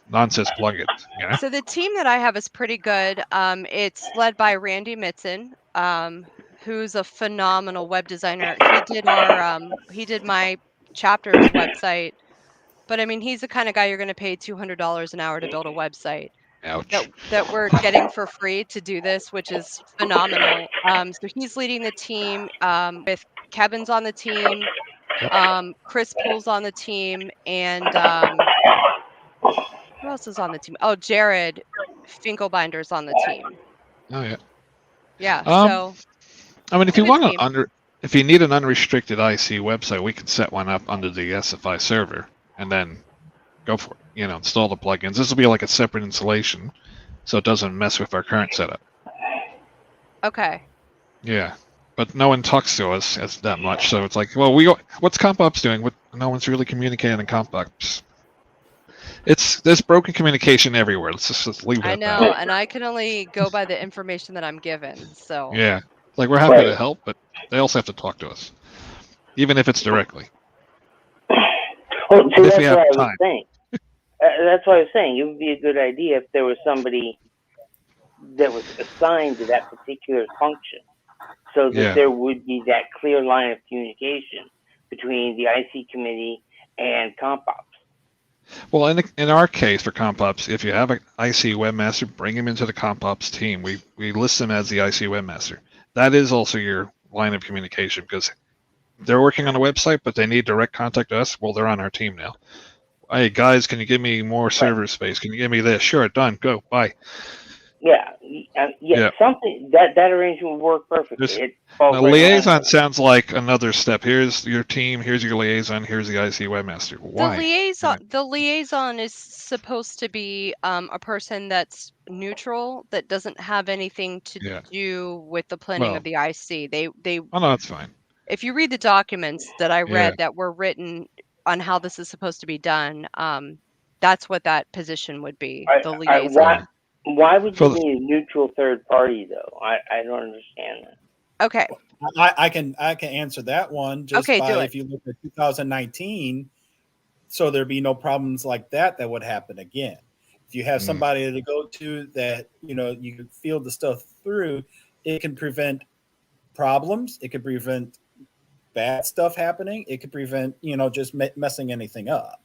nonsense plugins. You know? So the team that I have is pretty good. It's led by Randy Mitzen, who's a phenomenal web designer. He did my chapter's website. But I mean, he's the kind of guy you're going to pay $200 an hour to build a website. Ouch. That we're getting for free to do this, which is phenomenal. So he's leading the team with Kevin's on the team, Chris Pool's on the team, and who else is on the team? Oh, Jared Finkelbinder's on the team. Oh yeah. Yeah. So I mean, if you need an unrestricted IC website, we can set one up under the SFI server and then go for it. You know, install the plugins. This will be like a separate installation, so it doesn't mess with our current setup. Okay. Yeah, but no one talks to us as that much, so it's like, well, what's comp ops doing? No one's really communicating in comp ops. There's broken communication everywhere. Let's just leave it at that. I know, and I can only go by the information that I'm given. So yeah, like we're happy to help, but they also have to talk to us, even if it's directly. Well, so that's what I was saying. That's what I was saying. It would be a good idea if there was somebody that was assigned to that particular function, so that there would be that clear line of communication between the IC committee and comp ops. Well, in our case for comp ops, if you have an IC webmaster, bring him into the comp ops team. We list them as the IC webmaster. That is also your line of communication because they're working on a website, but they need direct contact to us. Well, they're on our team now. Hey guys, can you give me more server space? Can you give me this? Sure, done. Go. Bye. Yeah. Something that arrangement would work perfectly. Just, It falls right liaison around. sounds like another step. Here's your team. Here's your liaison. Here's the IC webmaster. Why? The liaison is supposed to be a person that's neutral, that doesn't have anything to do with the planning of the IC. They. Oh no, that's fine. If you read the documents that I read that were written on how this is supposed to be done, that's what that position would be. The liaison. Why would you need a neutral third party though? I don't understand that. Okay. I can answer that one just by if you look at 2019, so there'd be no problems like that would happen again. If you have somebody to go to that you can field the stuff through, it can prevent problems. It could prevent bad stuff happening. It could prevent just messing anything up.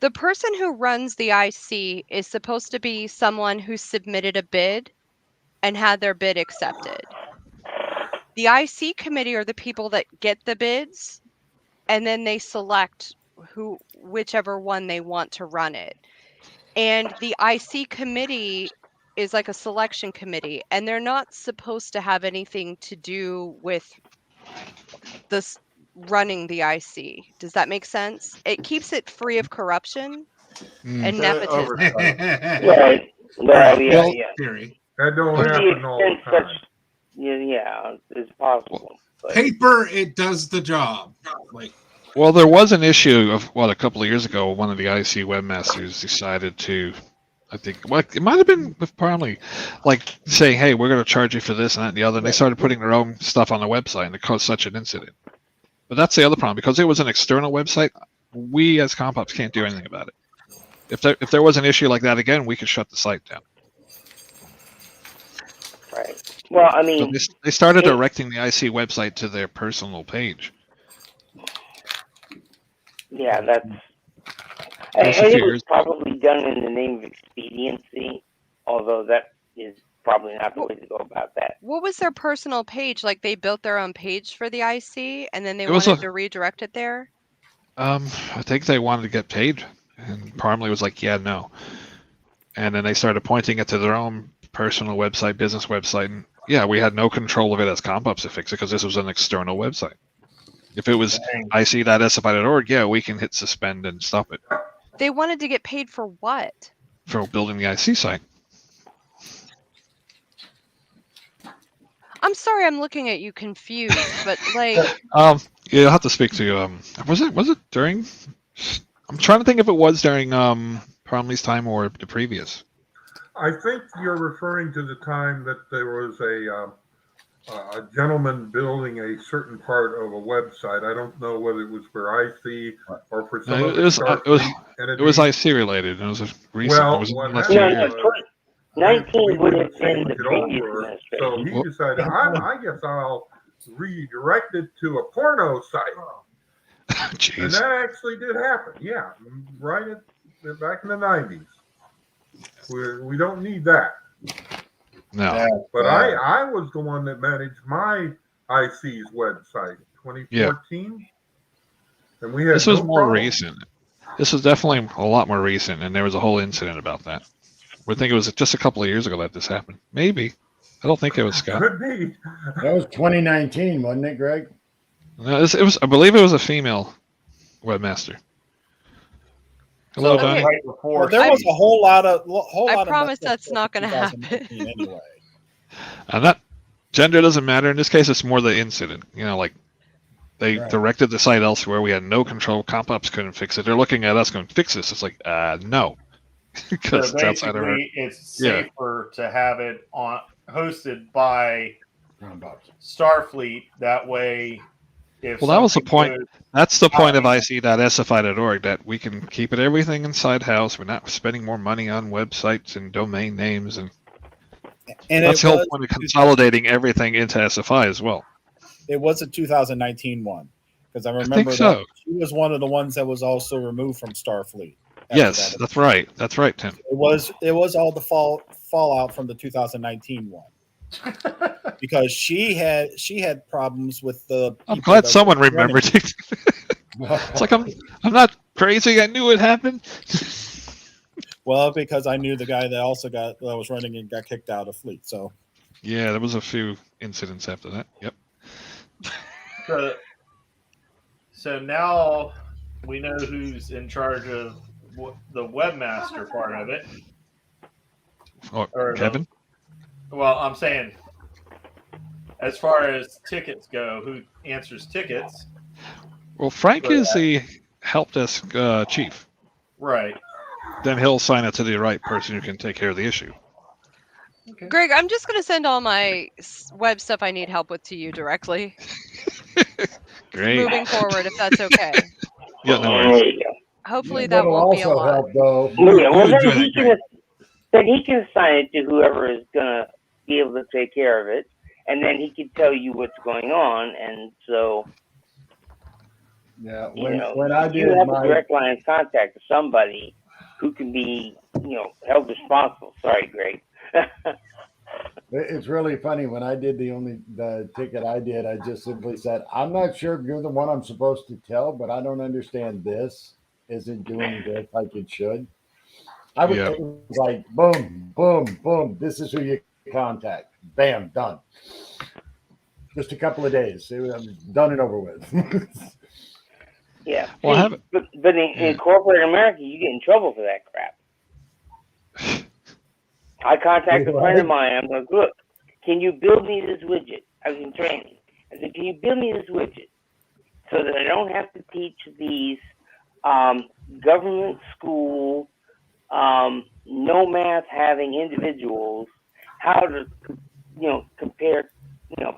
The person who runs the IC is supposed to be someone who submitted a bid and had their bid accepted. The IC committee are the people that get the bids, and then they select whichever one they want to run it. And the IC committee is like a selection committee, and they're not supposed to have anything to do with this running the IC. Does that make sense? It keeps it free of corruption and nepotism. Right. Well, yeah. Theory. That don't happen all the time. It's possible. But. Paper, it does the job. Well, there was an issue of a couple of years ago. One of the IC webmasters decided to, I think, it might have been with Parley, saying, "Hey, we're going to charge you for this and that and the other." And they started putting their own stuff on the website, and it caused such an incident. But that's the other problem, because it was an external website. We as comp ops can't do anything about it. If there was an issue like that again, we could shut the site down. Right. Well, I mean, so they started directing the IC website to their personal page. Yeah, and it was probably done in the name of expediency, although that is probably not the way to go about that. What was their personal page? Like they built their own page for the IC and then they wanted to redirect it there? I think they wanted to get paid, and Parmley was like, yeah, no. And then they started pointing it to their own personal website, business website, and we had no control of it as comp ops to fix it because this was an external website. If it was ic.sfi.org, we can hit suspend and stop it. They wanted to get paid for what? For building the IC site. I'm sorry, I'm looking at you confused, but you'll have to speak to was it during? I'm trying to think if it was during Parmley's time or the previous. I think you're referring to the time that there was a gentleman building a certain part of a website. I don't know whether it was for IC or for some it was IC related. It was a recent. Well, it was what year. 19 would have been the previous administration. So he decided, I guess I'll redirect it to a porno site. Jeez. And that actually did happen. Yeah, right back in the 90s. We don't need that. No. But I was the one that managed my IC's website, 2014. Yeah. And we had this was more recent. This was definitely a lot more recent, and there was a whole incident about that. I think it was just a couple of years ago that this happened. Maybe. I don't think it was Scott. Could be. That was 2019, wasn't it, Greg? No, it was. I believe it was a female webmaster. Hello, Donnie. Right before, well, there was a whole lot of. I promise that's not going to happen. Anyway. And that gender doesn't matter in this case. It's more the incident. They directed the site elsewhere. We had no control. Comp ops couldn't fix it. They're looking at us going, "Fix this." It's like, no, because so it's outside of our. It's safer to have it hosted by Starfleet. That way, if that was the point. That's the point of ic.sfi.org, that we can keep everything inside house. We're not spending more money on websites and domain names, and that's the whole point of consolidating everything into SFI as well. It was a 2019 one, Because I remember so. that she was one of the ones that was also removed from Starfleet. Yes, that's right. That's right, Tim. It was all the fallout from the 2019 one. Because she had problems with the. I'm glad someone remembered. It's like I'm not crazy. I knew it happened. Well, because I knew the guy that was running and got kicked out of Fleet. So yeah, there was a few incidents after that. Yep. So now we know who's in charge of the webmaster part of it. Or Kevin? Well, I'm saying, as far as tickets go, who answers tickets? Well, Frank is the help desk chief. Right. Then he'll assign it to the right person who can take care of the issue. Okay. Greg, I'm just going to send all my web stuff I need help with to you directly. Great. Moving forward, if that's okay. Yeah, no worries. Hopefully that won't be a lot. Help, though. Yeah, well, then he can assign it to whoever is going to be able to take care of it, and then he can tell you what's going on, and so. Yeah, when I did you have a direct line of contact to somebody who can be, held responsible. Sorry, Greg. It's really funny. When I did the ticket I did, I just simply said, I'm not sure if you're the one I'm supposed to tell, but I don't understand this isn't doing this like it should. It was like, boom, boom, boom. This is who you contact. Bam, done. Just a couple of days. Done and over with. Yeah. Well, but in corporate America, you get in trouble for that crap. I contacted a friend of mine. I'm like, look, can you build me this widget? I was in training. I said, can you build me this widget so that I don't have to teach these government school, no math having individuals how to, compare,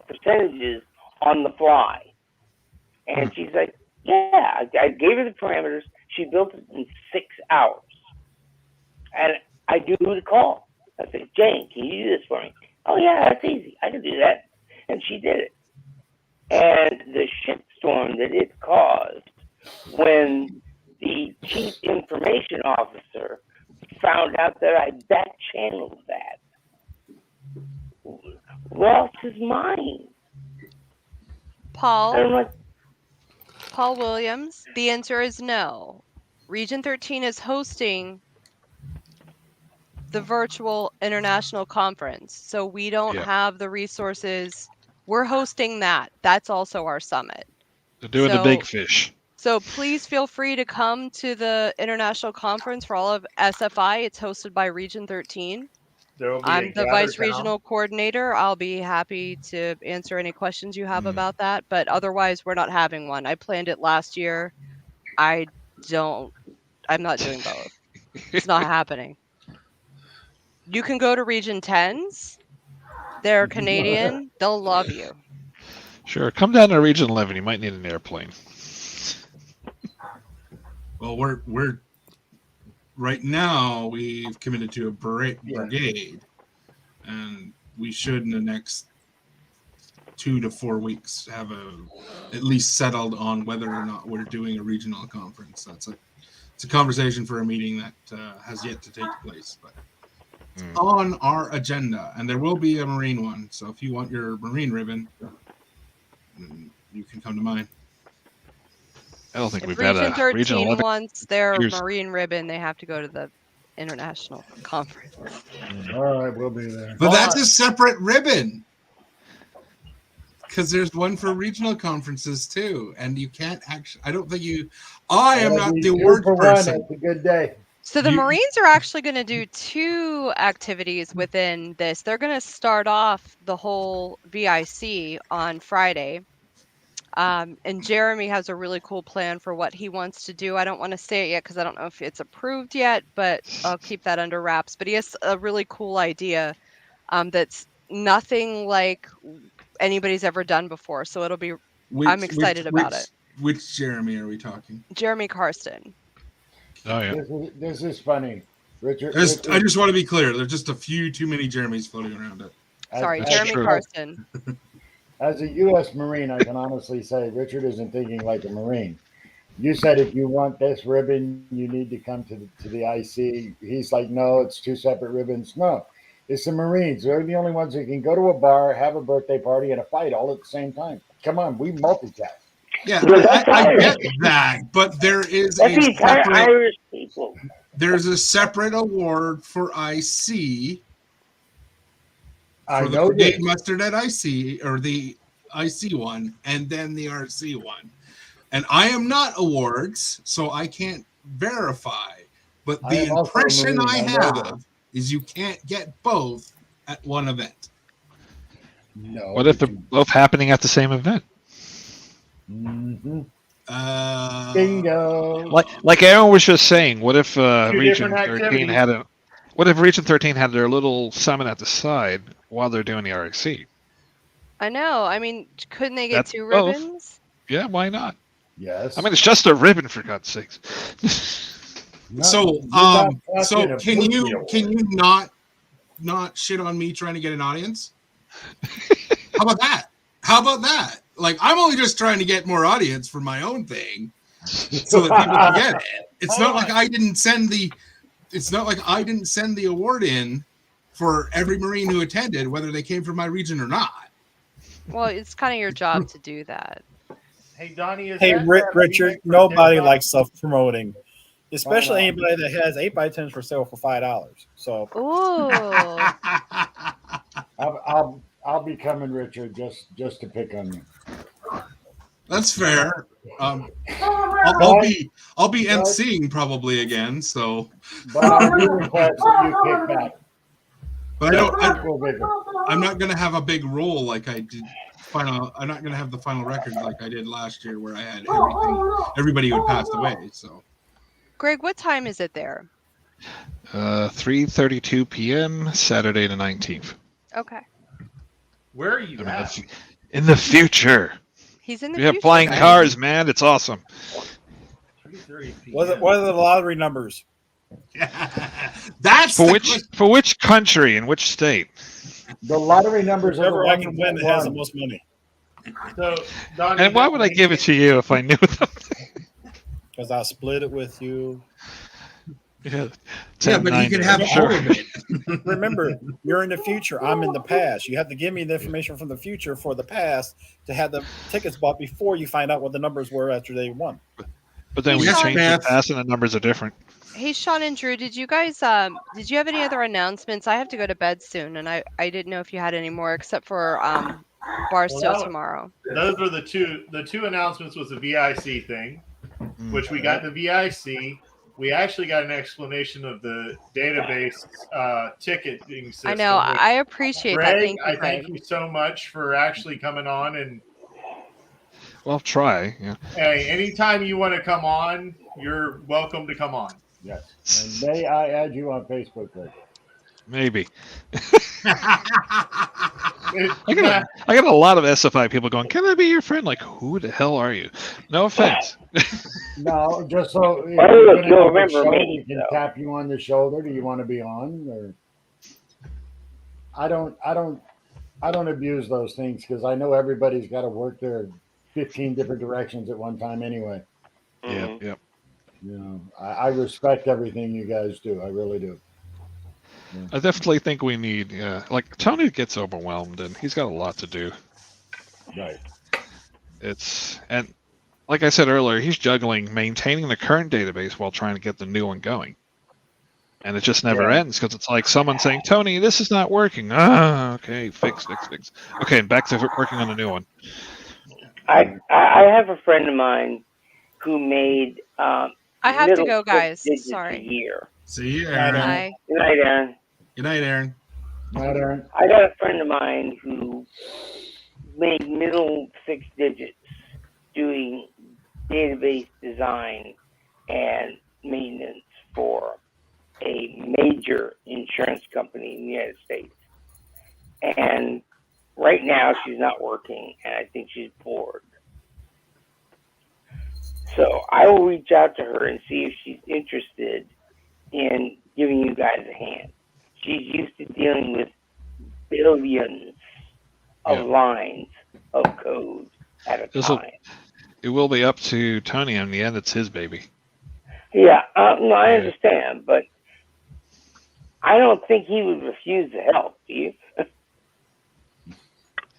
percentages on the fly? And she's like, yeah, I gave her the parameters. She built it in 6 hours. And I knew who to call. I said, Jane, can you do this for me? Oh, yeah, that's easy. I can do that. And she did it. And the shitstorm that it caused when the chief information officer found out that I back channeled that, lost his mind. Paul Williams, the answer is no. Region 13 is hosting the virtual international conference, so we don't have the resources. We're hosting that. That's also our summit. They're doing the big fish. So please feel free to come to the international conference for all of SFI. It's hosted by Region 13. I'm the vice regional coordinator. I'll be happy to answer any questions you have about that, but otherwise we're not having one. I planned it last year. I'm not doing both. It's not happening. You can go to Region 10s. They're Canadian. They'll love you. Sure. Come down to Region 11. You might need an airplane. Well, we're right now we've committed to a brigade, and we should in the next 2 to 4 weeks have at least settled on whether or not we're doing a regional conference. It's a conversation for a meeting that has yet to take place, but it's on our agenda, and there will be a Marine one. So if you want your Marine ribbon, you can come to mine. I don't think if we've Region had a 13 Region 11 wants their Marine ribbon, they have to go to the international conference. All right, we'll be there. But that's a separate ribbon. Because there's one for regional conferences too, and you can't actually. I don't think you. I am not the word person. It's a good day. So the Marines are actually going to do 2 activities within this. They're going to start off the whole VIC on Friday. And Jeremy has a really cool plan for what he wants to do. I don't want to say it yet because I don't know if it's approved yet, but I'll keep that under wraps. But he has a really cool idea that's nothing like anybody's ever done before. So it'll be, I'm excited about it. Which Jeremy are we talking? Jeremy Karsten. Oh, yeah. This is funny. Richard, I just want to be clear. There's just a few too many Jeremys floating around it. Sorry, Jeremy Karsten. As a U.S. Marine, I can honestly say Richard isn't thinking like a Marine. You said if you want this ribbon, you need to come to the IC. He's like, no, it's two separate ribbons. No, it's the Marines. They're the only ones that can go to a bar, have a birthday party, and a fight all at the same time. Come on, we multitask. Yeah, No, that's I Irish. get that, but there is That's the a entire separate. Irish people. There's a separate award for IC I for the know Brigade this. Mustard at IC, or the IC one, and then the RC one. And I am not awards, so I can't verify. But I the am also a impression Marine, I I know that. have is you can't get both at one event. No. What if they're both happening at the same event? Mm-hmm. Bingo. Like Aaron was just saying, what if Two Region different 13 activities. had a what if Region 13 had their little summit at the side while they're doing the RC? I know. I mean, couldn't they get That's two both. ribbons? Yeah, why not? Yes. I mean, it's just a ribbon, for God's sakes. No, So, you're not so asking a can booty you award. not shit on me trying to get an audience? How about that? How about that? Like, I'm only just trying to get more audience for my own thing, so that people can get it. It's not like I didn't send the. It's not like I didn't send the award in for every Marine who attended, whether they came from my region or not. Well, it's kind of your job to do that. Hey, Donnie, is Hey, that Richard, remake for nobody TikTok? likes self-promoting, especially Hold on. anybody that has 8x10s for sale for $5. So Ooh. I'll be coming, Richard, just to pick on you. That's fair. I'll be emceeing probably again. So, But I do request that you kick back. but Equal vigor. I'm not gonna have a big role like I did. I'm not gonna have the final record like I did last year, where I had everybody who had passed away. So, Greg, what time is it there? 3:32 p.m. Saturday the 19th. Okay. Where are you I mean, at? that's in the future. He's in the We have future. flying guys. cars, man. It's awesome. 3:30 p.m. what are the lottery numbers? that's For which country and which state? The lottery numbers are the Whoever I ones can win that that has the won. most money, So, Donnie, And why would I give it to you if I knew them? because I'll split it with you. Yeah, but he can have all of it. Remember, you're in the future. I'm in the past. You have to give me the information from the future for the past to have the tickets bought before you find out what the numbers were after they won. But then we Yes, change the math. past and the numbers are different. Hey, Sean and Drew, did you guys did you have any other announcements? I have to go to bed soon, and I didn't know if you had any more except for Barstow Well, tomorrow. those were the two announcements. Was the VIC thing, which we got the VIC. We actually got an explanation of the database ticketing system. I know. which, I appreciate that. Greg, Thank you, I Greg. thank you so much for actually coming on. And Well, try. Yeah. hey, anytime you want to come on, you're welcome to come on. Yes. And may I add you on Facebook, Greg? Maybe. It- I got a lot of SFI people going, "Can I be your friend?" Like, who the hell are you? No offense. No, just so if Oh, you're look, gonna you'll have a remember show, me, we can though. tap you on the shoulder. Do you want to be on? Or I don't abuse those things because I know everybody's got to work their 15 different directions at one time anyway. Mhm. Yep. You know, I respect everything you guys do. I really do. I definitely think we need, like Tony gets overwhelmed and he's got a lot to do. Right. And like I said earlier, he's juggling maintaining the current database while trying to get the new one going. And it just never ends because it's like someone saying, "Tony, this is not working." Ah, okay, fix. Okay, and back to working on the new one. I have a friend of mine who made I have to middle go, six guys. digits Sorry. a year. See you, Aaron. Bye. Good night, Aaron. Good night, Aaron. Right, Aaron. I got a friend of mine who made middle 6 digits doing database design and maintenance for a major insurance company in the United States. And right now she's not working, and I think she's bored. So I will reach out to her and see if she's interested in giving you guys a hand. She's used to dealing with billions of lines code at a This'll- time. It will be up to Tony. In the end, it's his baby. Yeah, no, I Yeah. understand, but I don't think he would refuse to help. Do you?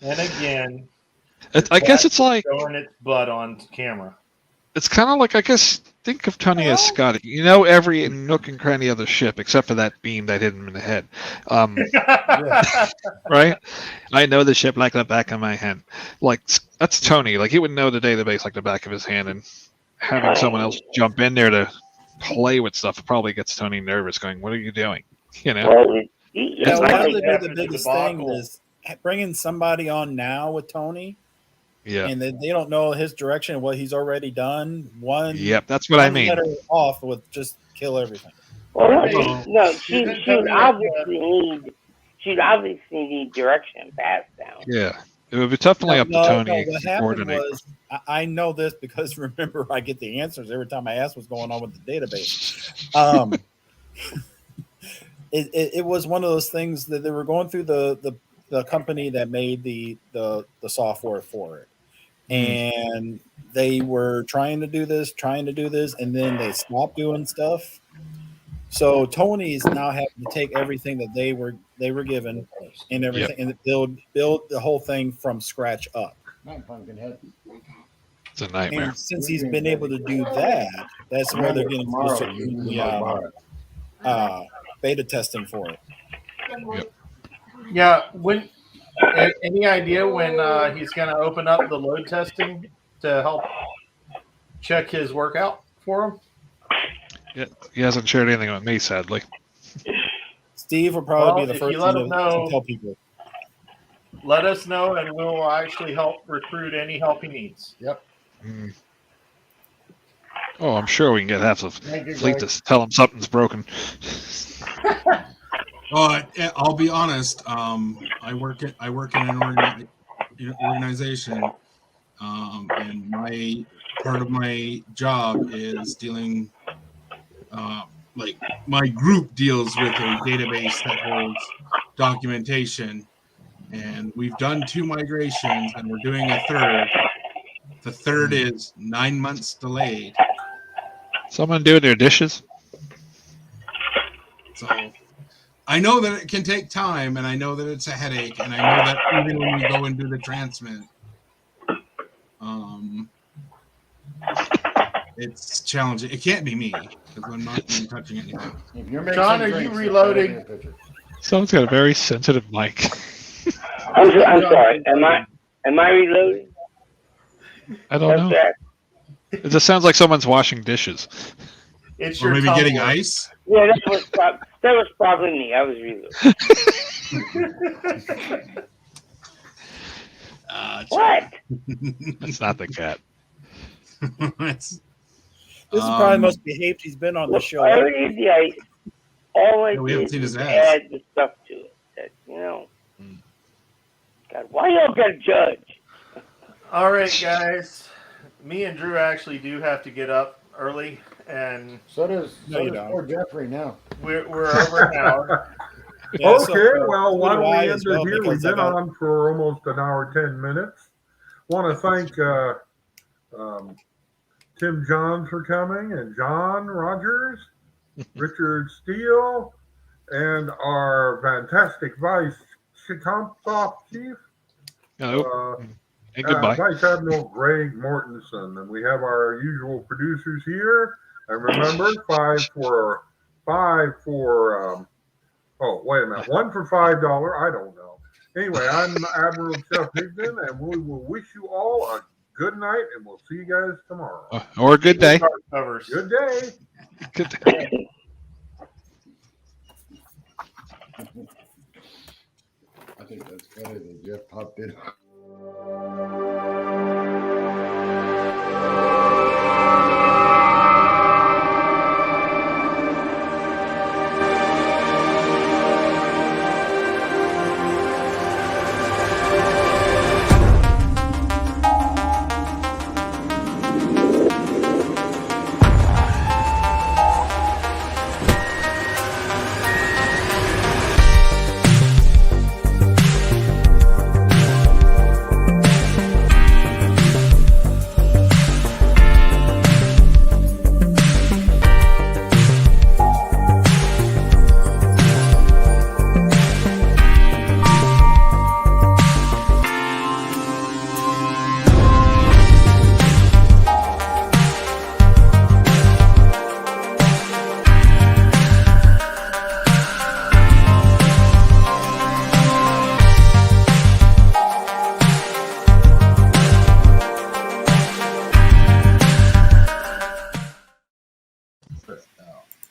And again, I guess it's like showing its butt on camera. it's kind of like, I guess, think of Tony as Scotty. You know every nook and cranny of the ship except for that beam that hit him in the head. Right? I know the ship like the back of my hand. Like, that's Tony. Like, he would know the database like the back of his hand, and having someone else jump in there to play with stuff probably gets Tony nervous, going, what are you doing? You know? Well, Yeah, I one of think the after the biggest thing debacle. is bringing somebody on now with Tony, Yeah. and they don't know his direction and what he's already done. Yep, that's what I one mean. letter off would just kill everything. well, Well, no, she isn't she'd Tony obviously need direction passed down. Yeah. It would be definitely up to Tony What to happened coordinate. was, I know this because remember, I get the answers every time I ask what's going on with the database. It was one of those things that they were going through the company that made the software for it, and they were trying to do this, and then they stopped doing stuff. So Tony's now having to take everything that they were given and everything and build the whole thing from scratch up. It's a nightmare. And since he's been able to do that, that's where they're getting closer to the beta testing for it. Yeah. When? Any idea when he's going to open up the load testing to help check his workout for him? Yeah, he hasn't shared anything with me, sadly. Steve will probably be the if first you let to him know, tell people. Let us know, and we'll actually help recruit any help he needs. Yep. Mm. Oh, I'm sure we can get half of Thank you, fleet Greg. to tell him something's broken. I'll be honest. I work in an organization, and my part of my job is dealing. Like my group deals with a database that holds documentation, and we've done 2 migrations, and we're doing a third. The third is 9 months delayed. Someone doing their dishes? So I know that it can take time, and I know that it's a headache, and I know that even when we go and do the transmit, it's challenging. It can't be me because I'm not even touching anything. If you're John, are you drinks, reloading? it's gotta be a picture. Someone's got a very sensitive mic. I'm sorry. Am I reloading? I don't know. Okay. It just sounds like someone's washing dishes. It's Or your maybe getting tumbler. ice. Yeah, that was probably me. I was reloading. What? That's not the cat. It's, This is probably the most behaved he's been on the show. I already did the ice. All I Yeah, we haven't did seen was his ass. add the stuff to it. That, God, why y'all gotta judge? All right, guys. Me and Drew actually do have to get up early, and So does you don't. poor Jeffrey now. we're over an hour. Yeah, so, Okay, well, so why do don't we I end as it well, here? We've because I been got- on for almost an hour, 10 minutes. Want to thank Tim Johns for coming, and John Rogers, Richard Steele, and our fantastic Vice Chief, And goodbye. Vice Admiral Greg Mortensen. And we have our usual producers here. And remember, oh, wait a minute. 1 for $5. I don't know. Anyway, I'm Admiral Jeff Higdon, and we will wish you all a good night, and we'll see you guys tomorrow. Or a good day. Covers. Good day. Good day. I think that's better than Jeff popped in.